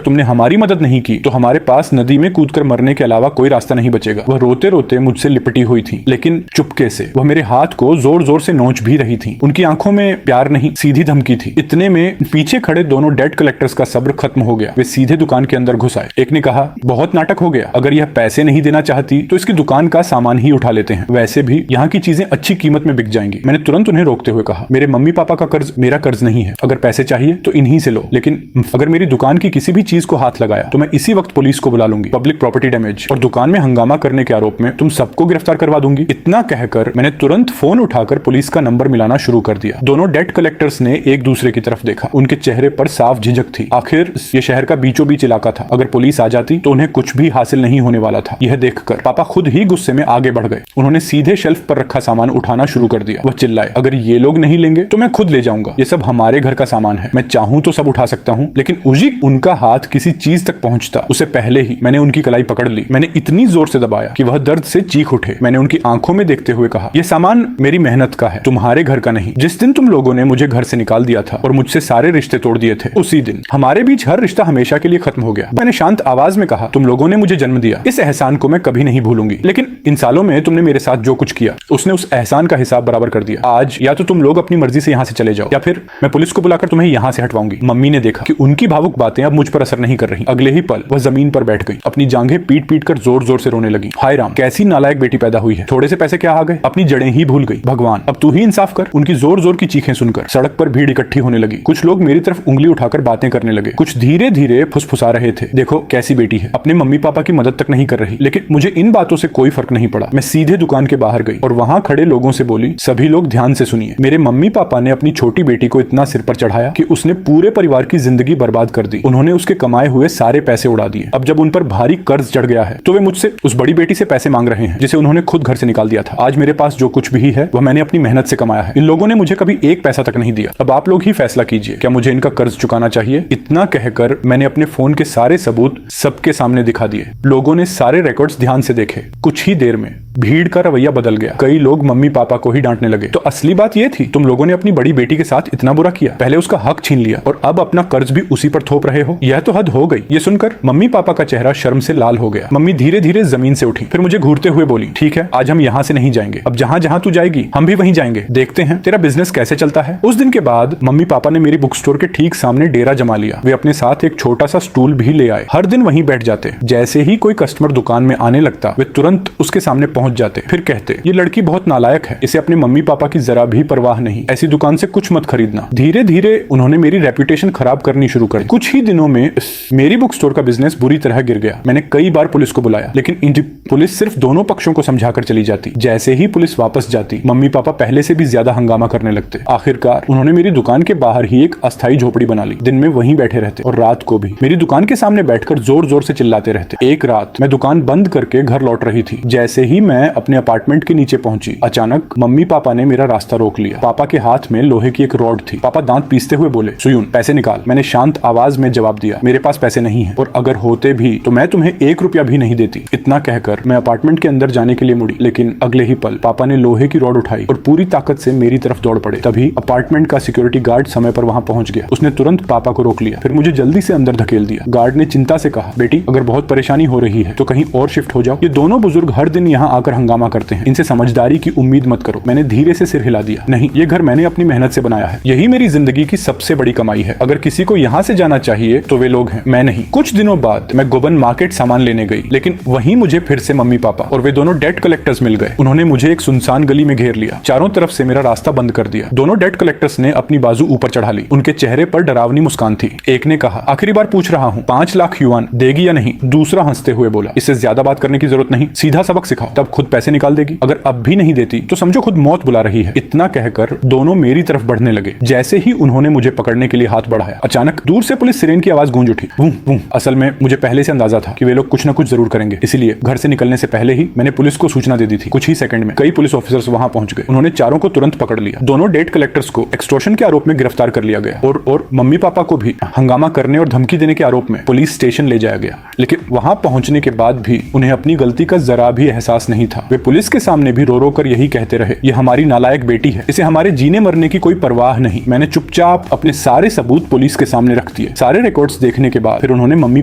तुमने हमारी मदद नहीं की तो हमारे पास नदी में कूदकर मरने के अलावा कोई रास्ता नहीं बचेगा। वह रोते रोते मुझसे लिपटी हुई थी, लेकिन चुपके से। वह मेरे हाथ को जोर जोर से नोच भी रही थी। उनकी आंखों में प्यार नहीं, सीधी धमकी थी। इतने में पीछे खड़े दोनों डेट कलेक्टर्स का सब्र खत्म हो गया। वे सीधे दुकान के अंदर घुस आए। एक ने कहा, बहुत नाटक हो गया, अगर यह पैसे नहीं देना चाहती तो इसकी दुकान का सामान ही उठा लेते हैं, वैसे भी यहाँ की चीजें अच्छी कीमत में बिक जाएंगी। मैंने तुरंत उन्हें रोकते हुए कहा, मेरे मम्मी पापा का कर्ज मेरा कर्ज नहीं है, अगर पैसे चाहिए तो इन्हीं से लो, लेकिन अगर मेरी दुकान की किसी भी चीज को हाथ लगाया तो मैं इसी वक्त पुलिस को बुला लूंगी, पब्लिक प्रॉपर्टी डैमेज और दुकान में हंगामा करने के आरोप में तुम सबको गिरफ्तार करवा दूंगी। इतना कहकर मैंने तुरंत फोन उठाकर पुलिस का नंबर मिलाना शुरू कर दिया। दोनों डेट कलेक्टर्स ने एक दूसरे की तरफ देखा। उनके चेहरे पर साफ झिझक थी। आखिर ये शहर का बीचों बीच इलाका था, अगर पुलिस आ जाती तो उन्हें कुछ भी हासिल नहीं होने वाला था। यह देखकर पापा खुद ही गुस्से में आगे बढ़ गए। उन्होंने सीधे शेल्फ पर रखा सामान उठाना शुरू कर दिया। वह चिल्लाए, अगर ये लोग नहीं लेंगे तो मैं खुद ले जाऊंगा, ये सब हमारे घर का सामान है, मैं चाहूं तो सब उठा सकता हूं। लेकिन उसी उनका हाथ किसी चीज तक पहुंचता उससे पहले ही मैंने उनकी कलाई पकड़ ली। मैंने इतनी जोर से दबाया कि वह दर्द से चीख उठे। मैंने उनकी आंखों में देखते हुए कहा, यह सामान मेरी मेहनत का है, तुम्हारे घर का नहीं। जिस दिन तुम लोगों ने मुझे घर से निकाल दिया था और मुझसे सारे रिश्ते तोड़ दिए थे, उसी दिन हमारे बीच हर रिश्ता हमेशा के लिए खत्म हो गया। मैंने शांत आवाज में कहा, तुम लोगों ने मुझे जन्म दिया, इस एहसान को मैं कभी नहीं भूलूंगी, लेकिन इन सालों में तुमने मेरे साथ जो कुछ किया उसने उस एहसान का हिसाब बराबर कर दिया। आज या तो तुम लोग अपनी मर्जी से यहाँ से चले जाओ या फिर मैं पुलिस को बुलाकर तुम्हें यहाँ से हटवाऊंगी। मम्मी ने देखा कि उनकी भावुक बातें अब मुझ पर असर नहीं कर रही। अगले ही पल वह जमीन पर बैठ गई, अपनी जांघें पीट पीट कर जोर जोर से रोने लगी। हाय राम, कैसी नालायक बेटी पैदा हुई है, थोड़े से पैसे क्या आ गए, अपनी जड़ें ही भूल गई। भगवान, अब तू ही इंसाफ कर। उनकी जोर जोर की चीखें सुनकर सड़क पर भीड़ इकट्ठी होने लगी। कुछ लोग मेरी तरफ उंगली उठाकर बातें करने लगे, कुछ धीरे धीरे फुसफुसा रहे थे, देखो कैसी बेटी है, अपने मम्मी पापा की मदद तक नहीं कर रही। लेकिन मुझे इन बातों से कोई फर्क नहीं पड़ा। मैं सीधे दुकान के बाहर गई और वहां खड़े लोगों से बोली, सभी लोग ध्यान से सुनिए, मेरे मम्मी पापा ने अपनी छोटी बेटी को इतना सिर पर चढ़ाया कि उसने पूरे परिवार की जिंदगी बर्बाद कर दी। उन्होंने उसके कमाए हुए सारे पैसे उड़ा दिए। अब जब उन पर भारी कर्ज चढ़ गया है तो वे मुझसे उस बड़ी बेटी से पैसे मांग रहे हैं जिसे उन्होंने खुद घर से निकाल दिया था। आज मेरे पास जो कुछ भी है वह मैंने अपनी मेहनत से कमाया है। इन लोगों ने मुझे कभी एक पैसा तक नहीं दिया। अब आप लोग ही फैसला कीजिए, क्या मुझे इनका कर्ज चुकाना चाहिए? इतना कहकर मैंने अपने फोन के सारे सबूत सबके सामने दिखा दिए। लोगों ने सारे रिकॉर्ड्स ध्यान से देखे। कुछ ही देर में भीड़ का रवैया बदल गया। कई लोग मम्मी पापा को ही डांटने लगे। तो असली बात यह थी, तुम लोगों ने अपनी बड़ी बेटी के साथ इतना बुरा किया, पहले उसका हक छीन लिया और अब अपना कर्ज भी उसी पर थोप रहे हो। यह तो हद हो गई। ये सुनकर मम्मी पापा का चेहरा शर्म से लाल हो गया। मम्मी धीरे धीरे जमीन से उठी, फिर मुझे घूरते हुए बोली, ठीक है, आज हम यहाँ से नहीं जाएंगे, अब जहाँ जहाँ तू जाएगी हम भी वहीं जाएंगे, देखते हैं तेरा बिजनेस कैसे चलता है। उस दिन के बाद मम्मी पापा ने मेरी बुक स्टोर के ठीक सामने डेरा जमा लिया। वे अपने साथ एक छोटा सा स्टूल भी ले आए। हर दिन वहीं बैठ जाते। जैसे ही कोई कस्टमर दुकान में आने लगता वे तुरंत उसके सामने पहुंच जाते, फिर कहते, ये लड़की बहुत नालायक है, इसे अपने मम्मी पापा की जरा भी परवाह नहीं, ऐसी दुकान से कुछ मत खरीदना। धीरे धीरे उन्होंने मेरी रेपुटेशन खराब करनी शुरू कर दी। कुछ ही दिनों में मेरी बुक स्टोर का बिजनेस बुरी तरह गिर गया। मैंने कई बार पुलिस को बुलाया, लेकिन पुलिस सिर्फ दोनों पक्षों को समझाकर चली जाती। जैसे ही पुलिस वापस जाती, मम्मी पापा पहले से भी ज्यादा हंगामा करने लगते। आखिरकार उन्होंने मेरी दुकान के बाहर ही एक अस्थायी झोपड़ी बना ली। दिन में वहीं बैठे रहते और रात को भी मेरी दुकान के सामने बैठकर जोर जोर से चिल्लाते रहते। एक रात मैं दुकान बंद करके घर लौट रही थी। जैसे ही मैं अपने अपार्टमेंट के नीचे पहुंची, अचानक मम्मी पापा ने मेरा रास्ता रोक लिया। पापा के हाथ में लोहे की एक रॉड थी। पापा दांत पीसते हुए बोले, सुयून, पैसे निकाल। मैंने शांत आवाज में जवाब दिया, मेरे पास पैसे नहीं है, और अगर होते भी तो मैं तुम्हें 1 रुपया भी नहीं देती। इतना कहकर मैं अपार्टमेंट के अंदर जाने के लिए मुड़ी, लेकिन अगले ही पल पापा ने लोहे की रॉड उठाई और पूरी ताकत से मेरी तरफ दौड़ पड़े। तभी अपार्टमेंट का सिक्योरिटी गार्ड समय पर वहां पहुंच गया। उसने तुरंत पापा को रोक लिया, फिर मुझे जल्दी से अंदर धकेल दिया। गार्ड ने चिंता से कहा, बेटी, अगर बहुत परेशानी हो रही है तो कहीं और शिफ्ट हो जाओ। ये दोनों बुजुर्ग हर दिन यहाँ आकर हंगामा करते हैं, इनसे समझदारी की उम्मीद मत करो। मैंने धीरे से सिर हिला दिया, नहीं, ये घर मैंने अपनी मेहनत से बनाया है, यही मेरी जिंदगी की सबसे बड़ी कमाई है। अगर किसी को यहाँ से जाना चाहिए तो वे लोग हैं, मैं नहीं। कुछ दिनों बाद मैं गोबन मार्केट सामान लेने गई, लेकिन वहीं मुझे फिर से मम्मी पापा और वे दोनों डेट कलेक्टर्स मिल गए। उन्होंने मुझे एक सुनसान गली में घेर लिया, चारों तरफ से मेरा रास्ता बंद कर दिया। दोनों डेट कलेक्टर्स ने अपनी बाजू ऊपर चढ़ा ली। उनके चेहरे पर डरावनी मुस्कान थी। एक ने कहा, आखिरी बार पूछ रहा हूँ, 5 लाख युआन देगी या नहीं? दूसरा हंसते हुए बोला, इससे ज्यादा बात करने की जरूरत नहीं, सीधा सबक सिखाओ, तब खुद पैसे निकाल देगी। अगर अब भी नहीं देती तो समझो खुद मौत बुला रही है। इतना कहकर दोनों मेरी तरफ बढ़ने लगे। जैसे ही उन्होंने मुझे पकड़ने के लिए हाथ बढ़ाया, अचानक दूर से पुलिस सिरेन की आवाज गूंज उठी। वूं, वूं। असल में मुझे पहले से अंदाजा था कि वे लोग कुछ न कुछ जरूर करेंगे, इसलिए घर से निकलने से पहले ही मैंने पुलिस को सूचना दे दी थी। कुछ ही सेकंड में कई पुलिस ऑफिसर्स वहां पहुंच गए। उन्होंने चारों को तुरंत पकड़ लिया। दोनों डेट कलेक्टर्स को एक्सटॉर्शन के आरोप में गिरफ्तार कर लिया गया और मम्मी पापा को भी हंगामा करने और धमकी देने के आरोप में पुलिस स्टेशन ले जाया गया। लेकिन वहां पहुंचने के बाद भी उन्हें अपनी गलती का जरा भी एहसास नहीं था। वे पुलिस के सामने भी रो रो कर यही कहते रहे, ये हमारी नालायक बेटी है, इसे हमारे जीने मरने की कोई परवाह नहीं। मैंने चुपचाप अपने सारे सबूत पुलिस के सामने रख दिए। सारे रिकॉर्ड्स देखने के बाद फिर उन्होंने मम्मी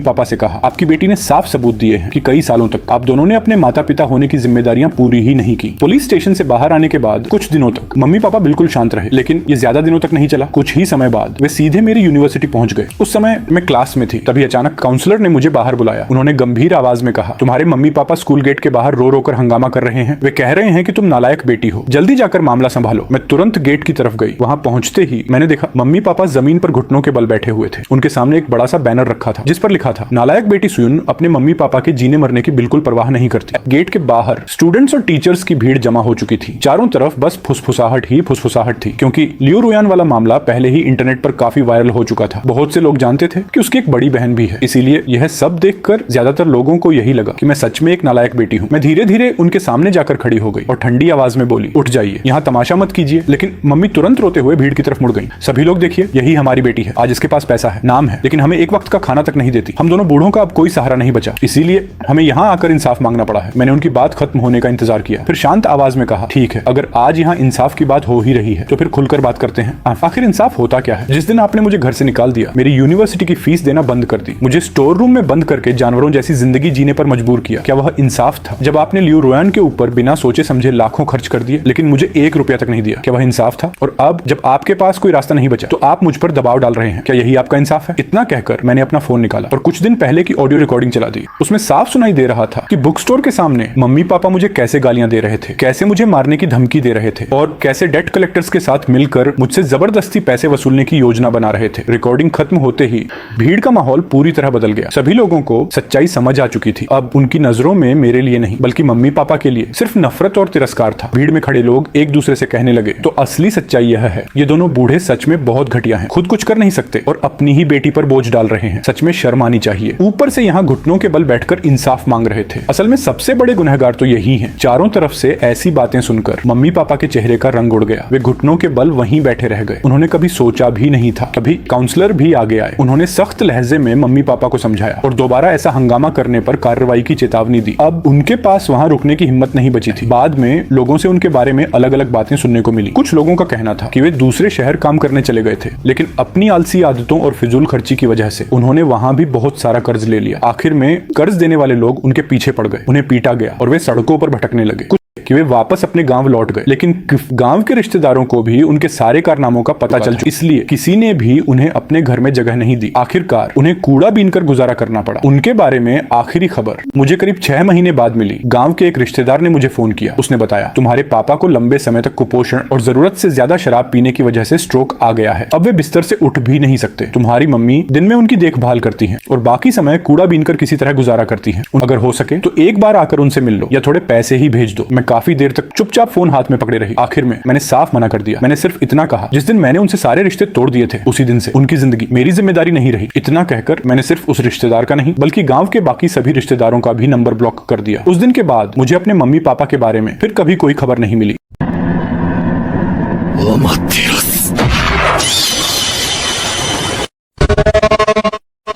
पापा से कहा, आपकी बेटी ने साफ सबूत दिए हैं कि कई सालों तक आप दोनों ने अपने माता पिता होने की जिम्मेदारियां पूरी ही नहीं की। पुलिस स्टेशन से बाहर आने के बाद कुछ दिनों तक मम्मी पापा बिल्कुल शांत रहे, लेकिन ये ज्यादा दिनों तक नहीं चला। कुछ ही समय बाद वे सीधे मेरी यूनिवर्सिटी यूनिवर्सिटी पहुंच गए। उस समय मैं क्लास में थी, तभी अचानक काउंसलर ने मुझे बाहर बुलाया। उन्होंने गंभीर आवाज में कहा, तुम्हारे मम्मी पापा स्कूल गेट के बाहर रो रो कर हंगामा कर रहे हैं। वे कह रहे हैं कि तुम नालायक बेटी हो, जल्दी जाकर मामला संभालो। मैं तुरंत गेट की तरफ गई। वहां पहुंचते ही मैंने देखा मम्मी पापा जमीन पर घुटनों के बल बैठे हुए थे। उनके सामने एक बड़ा सा बैनर रखा था जिस पर लिखा था, नालायक बेटी सुयुन अपने मम्मी पापा के जीने मरने की बिल्कुल परवाह नहीं करती। गेट के बाहर स्टूडेंट्स और टीचर्स की भीड़ जमा हो चुकी थी। चारों तरफ बस फुसफुसाहट ही फुसफुसाहट थी, क्योंकि लियू रुयान वाला मामला पहले ही इंटरनेट पर काफी वायरल हो चुका था। बहुत से लोग जानते थे कि उसकी एक बड़ी बहन भी है। इसीलिए यह सब देखकर ज्यादातर लोगों को यही लगा कि मैं सच में एक नालायक बेटी हूँ। मैं धीरे धीरे उनके सामने जाकर खड़ी हो गई और ठंडी आवाज में बोली, उठ जाइए, यहाँ तमाशा मत कीजिए। लेकिन मम्मी तुरंत रोते हुए भीड़ की तरफ मुड़ गई। सभी लोग देखिए, यही हमारी बेटी है। आज इसके पास पैसा है, नाम है, लेकिन हमें एक वक्त का खाना तक नहीं देती। हम दोनों बूढ़ों का अब कोई सहारा नहीं बचा, इसीलिए हमें यहाँ आकर इंसाफ मांगना पड़ा है। मैंने उनकी बात खत्म होने का इंतजार किया, फिर शांत आवाज में कहा, ठीक है, अगर आज यहाँ इंसाफ की बात हो ही रही है तो फिर खुलकर बात करते हैं। आखिर इंसाफ होता क्या है? जिस दिन आपने मुझे घर से निकाल दिया, मेरी यूनिवर्सिटी की फीस देना बंद कर दी, मुझे स्टोर रूम में बंद करके जानवरों जैसी जिंदगी जीने पर मजबूर किया, क्या वह इंसाफ था? जब आपने लियू रुयान के ऊपर बिना सोचे समझे लाखों खर्च कर दिए लेकिन मुझे 1 रुपया तक नहीं दिया, क्या वह इंसाफ था? और अब जब आपके पास कोई रास्ता नहीं बचा तो आप मुझ पर दबाव डाल रहे हैं, क्या यही आपका इंसाफ है? इतना कहकर मैंने अपना फोन निकाला और कुछ दिन पहले की ऑडियो रिकॉर्डिंग चला दी। उसमें साफ सुनाई दे रहा था कि बुक स्टोर के सामने मम्मी पापा मुझे कैसे गालियां दे रहे थे, कैसे मुझे मारने की धमकी दे रहे थे और कैसे डेट कलेक्टर्स के साथ मिलकर मुझसे जबरदस्ती पैसे वसूलने की योजना बना रहे थे। रिकॉर्डिंग खत्म होते ही भीड़ का माहौल पूरी तरह बदल गया। सभी लोगों को सच्चाई समझ आ चुकी थी। अब उनकी नजरों में मेरे लिए नहीं बल्कि मम्मी पापा के लिए सिर्फ नफरत और तिरस्कार था। भीड़ में खड़े लोग एक दूसरे से कहने लगे, तो असली सच्चाई यह है, ये दोनों बूढ़े सच में बहुत घटिया हैं, खुद कुछ कर नहीं सकते और अपनी ही बेटी पर बोझ डाल रहे हैं। सच में शर्म आनी चाहिए। ऊपर से यहाँ घुटनों के बल बैठकर इंसाफ मांग रहे थे। असल में सबसे बड़े गुनहगार तो यही हैं। चारों तरफ से ऐसी बातें सुनकर मम्मी पापा के चेहरे का रंग उड़ गया। वे घुटनों के बल वहीं बैठे रह गए। उन्होंने कभी सोचा भी नहीं था। कभी काउंसलर भी आगे आए। उन्होंने सख्त लहजे में मम्मी पापा को समझाया और दोबारा ऐसा हंगामा करने पर कार्रवाई की चेतावनी दी। अब उनके पास वहां रुकने की हिम्मत नहीं बची थी। बाद में लोगों से उनके बारे में अलग अलग बातें सुनने को मिली। कुछ लोगों का कहना था कि वे दूसरे शहर काम करने चले गए थे, लेकिन अपनी आलसी आदतों और फिजूल खर्ची की वजह से उन्होंने वहां भी बहुत सारा कर्ज ले लिया। आखिर में कर्ज देने वाले लोग उनके पीछे पड़ गए, उन्हें पीटा गया और वे सड़कों पर भटकने लगे। कि वे वापस अपने गांव लौट गए, लेकिन गांव के रिश्तेदारों को भी उनके सारे कारनामों का पता चल चुका, इसलिए किसी ने भी उन्हें अपने घर में जगह नहीं दी। आखिरकार उन्हें कूड़ा बीनकर गुजारा करना पड़ा। उनके बारे में आखिरी खबर मुझे करीब 6 महीने बाद मिली। गांव के एक रिश्तेदार ने मुझे फोन किया। उसने बताया, तुम्हारे पापा को लंबे समय तक कुपोषण और जरूरत से ज्यादा शराब पीने की वजह से स्ट्रोक आ गया है। अब वे बिस्तर से उठ भी नहीं सकते। तुम्हारी मम्मी दिन में उनकी देखभाल करती है और बाकी समय कूड़ा बीनकर किसी तरह गुजारा करती है। अगर हो सके तो एक बार आकर उनसे मिल लो या थोड़े पैसे ही भेज दो। मैं काफी देर तक चुपचाप फोन हाथ में पकड़े रही। आखिर में मैंने साफ मना कर दिया। मैंने सिर्फ इतना कहा, जिस दिन मैंने उनसे सारे रिश्ते तोड़ दिए थे उसी दिन से उनकी जिंदगी मेरी जिम्मेदारी नहीं रही। इतना कहकर मैंने सिर्फ उस रिश्तेदार का नहीं बल्कि गांव के बाकी सभी रिश्तेदारों का भी नंबर ब्लॉक कर दिया। उस दिन के बाद मुझे अपने मम्मी पापा के बारे में फिर कभी कोई खबर नहीं मिली।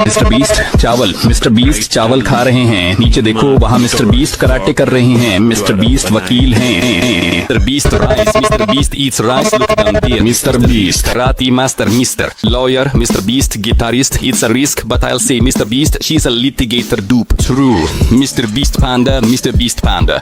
मिस्टर बीस्ट चावल, मिस्टर बीस्ट चावल खा रहे हैं। नीचे देखो, वहाँ मिस्टर बीस्ट कराटे कर रहे हैं। मिस्टर बीस्ट वकील हैं। Mister Beast rice, mister Beast eats rice, look down there. Mister Beast karate master, mister lawyer, mister Beast guitarist, it's a risk but I'll say Mr. Beast, she's a litigator dupe. True, Mr. Beast panda, Mr. Beast panda.